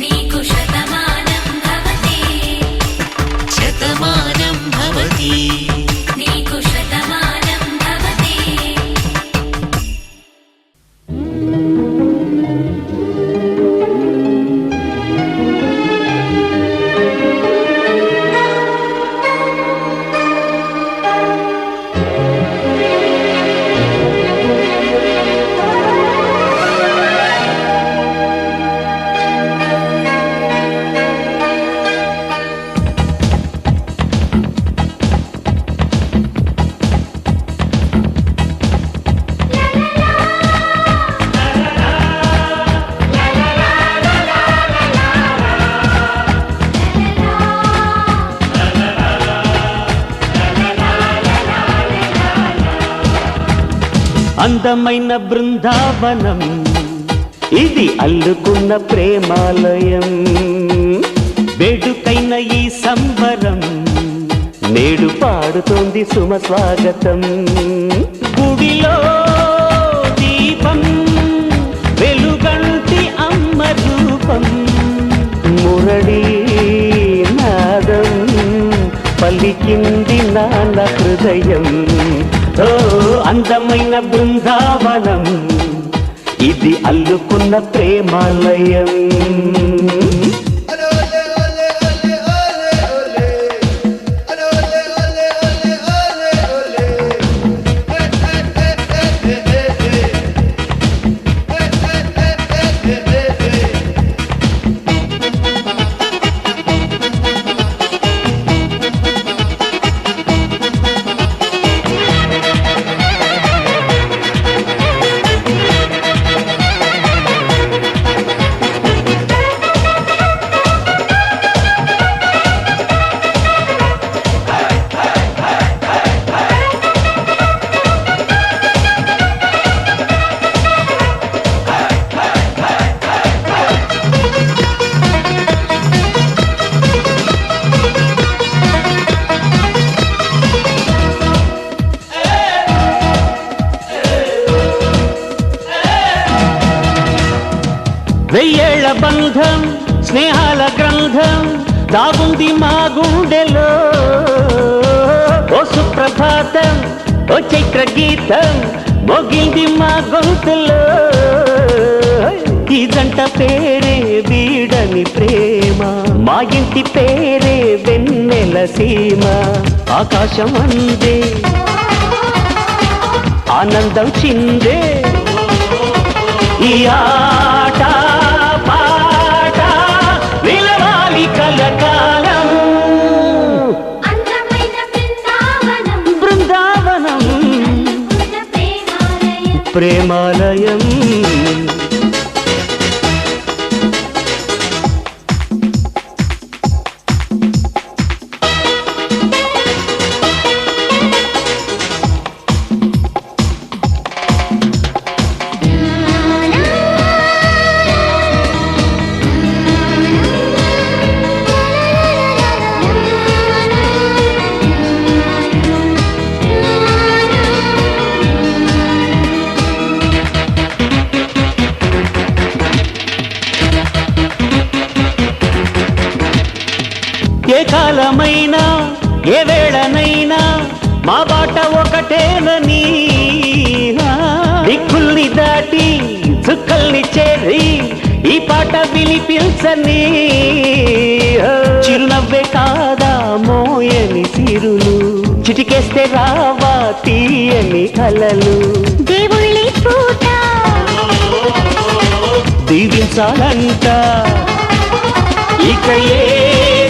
నీకు శతమానం భవతి శతమానం భవతి నీకు శతమానం భవతి అందమైన బృందావనం ఇది అల్లుకున్న ప్రేమాలయం వేడుకైన ఈ సంబరం నేడు పాడుతోంది సుమ స్వాగతం గుడిలో దీపం వెలుగంటి అమ్మ రూపం మురళీ నాదం పలికింది నాన్న హృదయం ఓ అందమైన బృందావనం ఇది అల్లుకున్న ప్రేమాలయం వెయ్యేళ్ల బంధం స్నేహాల గ్రంథం దాగుంది మా గుండెలో ఓ సుప్రభాతం ఓ చైత్ర గీతం మోగింది మా గొంతులో ఈ జంట పేరే వీడని ప్రేమ మా ఇంటి పేరే వెన్నెల సీమ ఆకాశం అందే ఆనందం చిందే ఈ ఆట పాట నిలవాలి కలకాలం. అందమైన బృందావనం బృందావనం ఉన్న ప్రేమాలయం ప్రేమాలయం. ఏ కాలమైనా ఏ వేళనైనా మా బాట ఒకటేనని, దిక్కుల్ని దాటి చుక్కల్ని చేరి ఈ పాట వినిపించని. చిరునవ్వే కాదా మోయని సిరులు, చిటికేస్తే రావా తీయని కలలు. దేవుళ్ళి పూట దీవించాలంట ఇక ఏ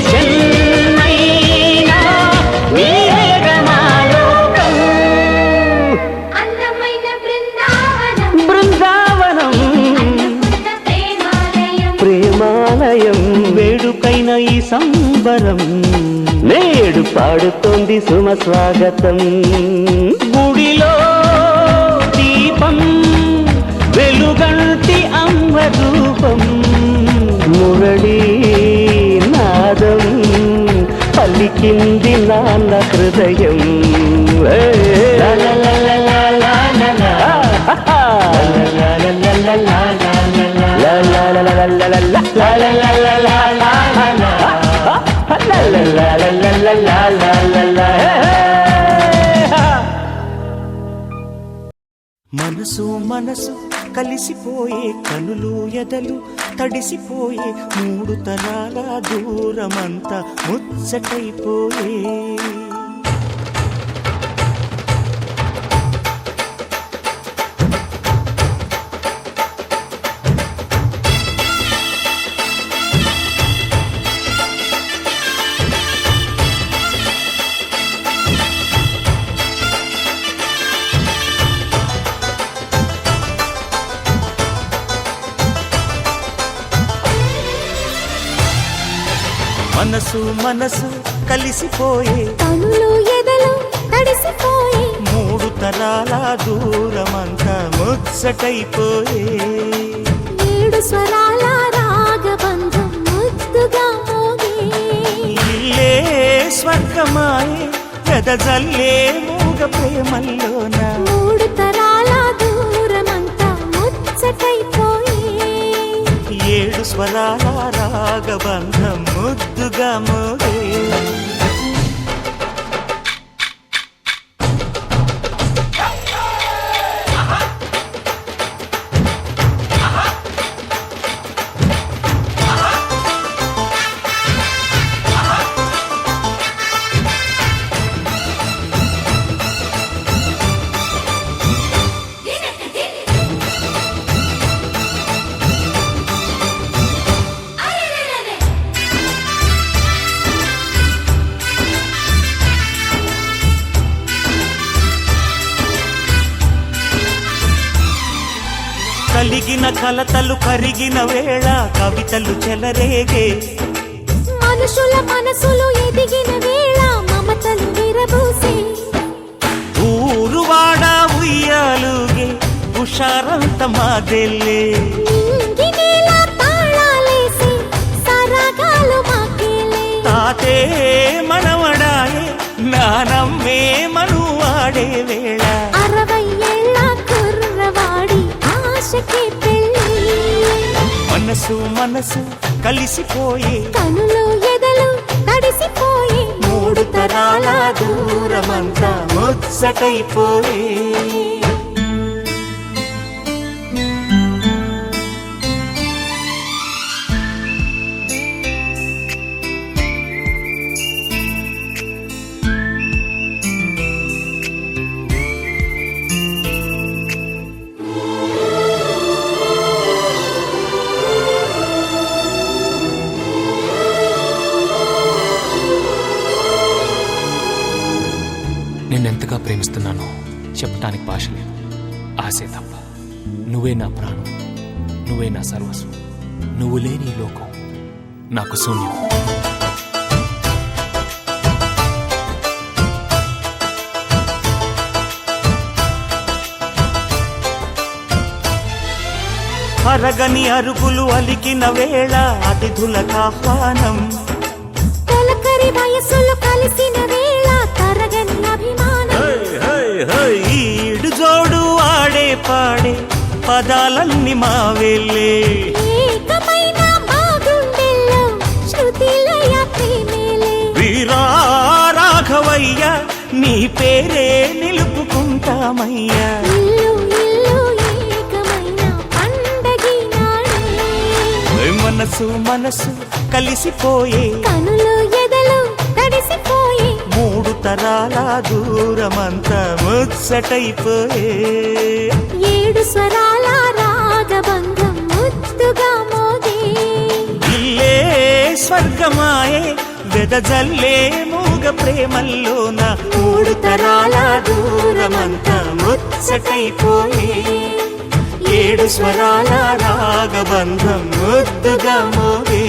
జన్మైనా నీవేగమాలోకం. అందమైన బృందావనం బృందావనం ఉన్న ప్రేమాలయం ప్రేమాలయం. వేడుకైన ఈ సంబరం నేడు పాడుతోంది సుమ స్వాగతం. గుడిలో దీపం వెలుగంటి అమ్మ రూపం, మురళీ నాదం పలికింది నాన్న హృదయం. లా లా లా లా లా లా లా లా. ఆహా. లా లా లా లా లా లా లా. లా లా లా లా లా లా లా. లా లా లా లా లా లా లా. లా లా లా లా లా లా లా లా. మనసు మనసు కలిసిపోయే, కనులు ఎదలు తడిసిపోయే, మూడు తరాల దూరమంతా ముచ్చటైపోయే. మనసు మనసు కలిసిపోయే, కనులు ఎదలు తడిసిపోయి మూడు తరాల దూరమంతా ముచ్చటైపోయే. ఏడు స్వరాల రాగబంధం ముద్దుగా మోగే. ఇల్లే స్వర్గమాయే, ఎదజల్లే మూగ ప్రేమల్లోన. మూడు తరాల దూరమంతా ముచ్చటైపోయి ఏడు స్వరాల రాగబంధం ముద్దుగా మోగే. కలిగిన కలతలు కరిగిన వేళ కవితలు చెలరేగే. మనుషుల మనసులు ఎదిగిన వేళ మమతలు విరబూసే. ఊరువాడ ఉయ్యాలుగే, హుషారంత మాదెల్లే. నింగినేల తాళాలేసి సరాగాలు మాకేలే. తాతే మనవడాయే, నానమ్మే మనువాడే వేళ. 60 ఏళ్ల కుర్రవాడి ఆశకి పెళ్ళి. మనసు మనసు కలిసిపోయే, కనులు ఎదలు తడిసిపోయి మూడు తరాల దూరమంతా ముచ్చటైపోయే. ఆశే తప్ప. నువ్వే నా ప్రాణం, నువ్వే నా సర్వస్వం. నువ్వు లేని ఈ లోకం నాకు శూన్యం. అరగని అరుగులు అలికిన వేళ అతిథులకు ఆహ్వానం. తొలకరి వయసులు కలిసిన వేళ తరగని అభిమానం. ఈడు జోడు ఆడే పాడే పదాలన్నీ మావేలే. ఏకమైన మా గుండెల్లో శృతిలయ ప్రేమేలే. వీరా రాఘవయ్య నీ పేరే నిలుపుకుంటామయ్యా. ఇల్లు ఇల్లు ఏకమైన పండగి నాడే. మనసు మనసు కలిసిపోయే కనులు ఎదలు తడిసిపోయే. మూడు తరాల దూరమంతా ముచ్చటైపోయే. ఏడు స్వరాల రాగబంధం ముద్దుగా మోగే. ఇల్లే స్వర్గమాయే వెదజల్లే మూగ ప్రేమల్లోన మూడు తరాల దూరమంతా ముచ్చటైపోయే. ఏడు స్వరాల రాగబంధం ముద్దుగా మోగే.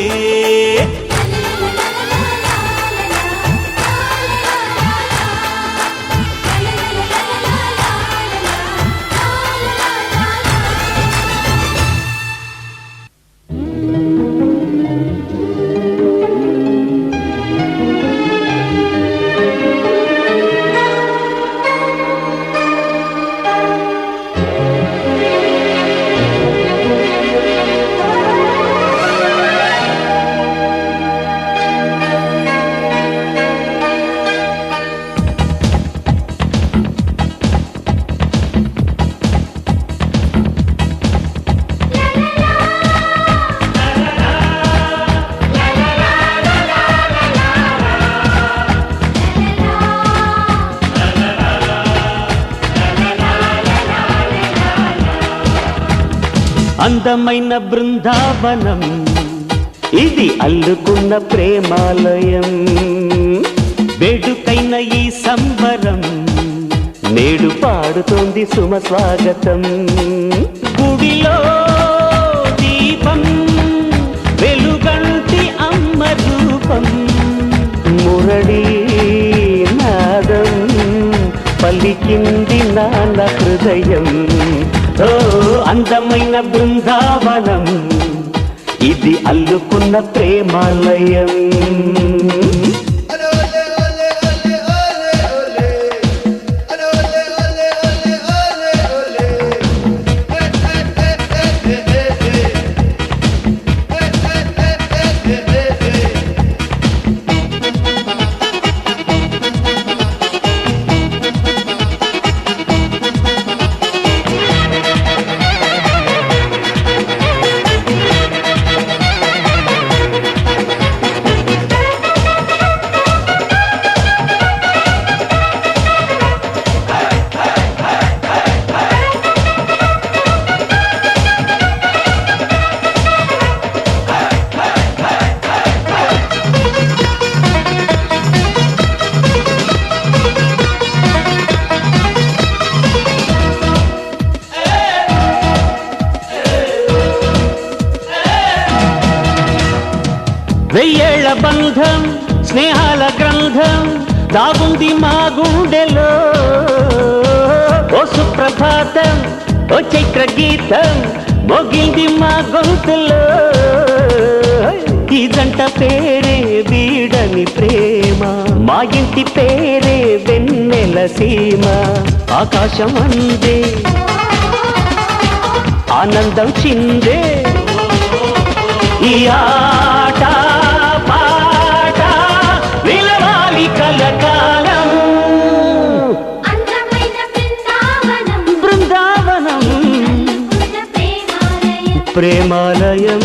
అందమైన బృందావనం ఇది అల్లుకున్న ప్రేమాలయం. వేడుకైన ఈ సంబరం నేడు పాడుతోంది సుమ స్వాగతం. గుడిలో దీపం వెలుగంటి అమ్మ రూపం. మురళీ నాదం పలికింది నాన్న హృదయం. ఓ అందమైన బృందావనం ఇది అల్లుకున్న ప్రేమాలయం. వెయ్యేళ్ల బంధం స్నేహాల గ్రంథం దాగుంది మా గుండెలో. ఓ సుప్రభాతం ఓ చైత్ర గీతం మోగింది మా గొంతులో. ఈ జంట పేరే వీడని ప్రేమ, మా ఇంటి పేరే వెన్నెల సీమ. ఆకాశం అందే ఆనందం చిందే ఈ ఆట పాట నిలవాలి కలకాలం. అందమైన బృందావనం బృందావనం ప్రేమాలయం.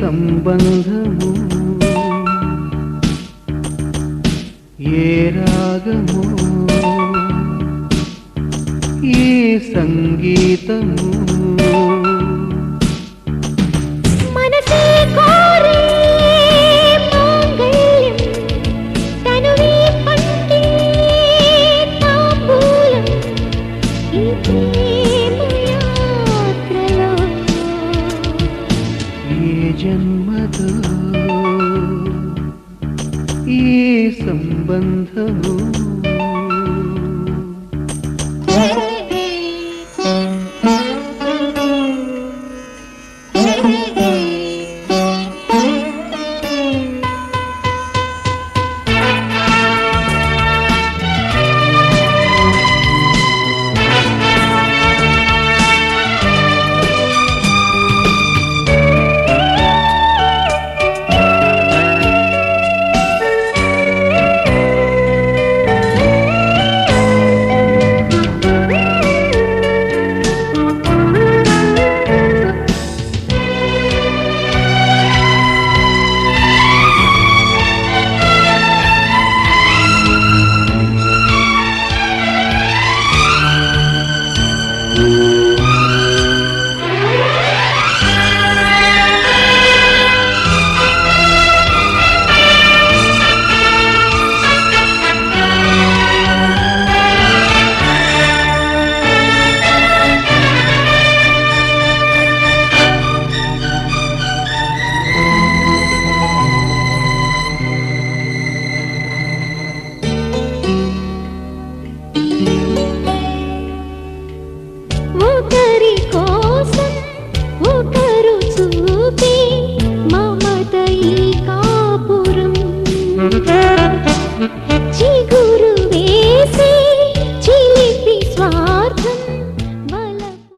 సంబంధము ఏ రాగము ఈ సంగీతము మనసే కోరే మాంగళ్యం తనువే పంటే తాంబూలం ఈ ప్రేమ యాత్రలో ఏ జన్మదో ఈ సంబంధము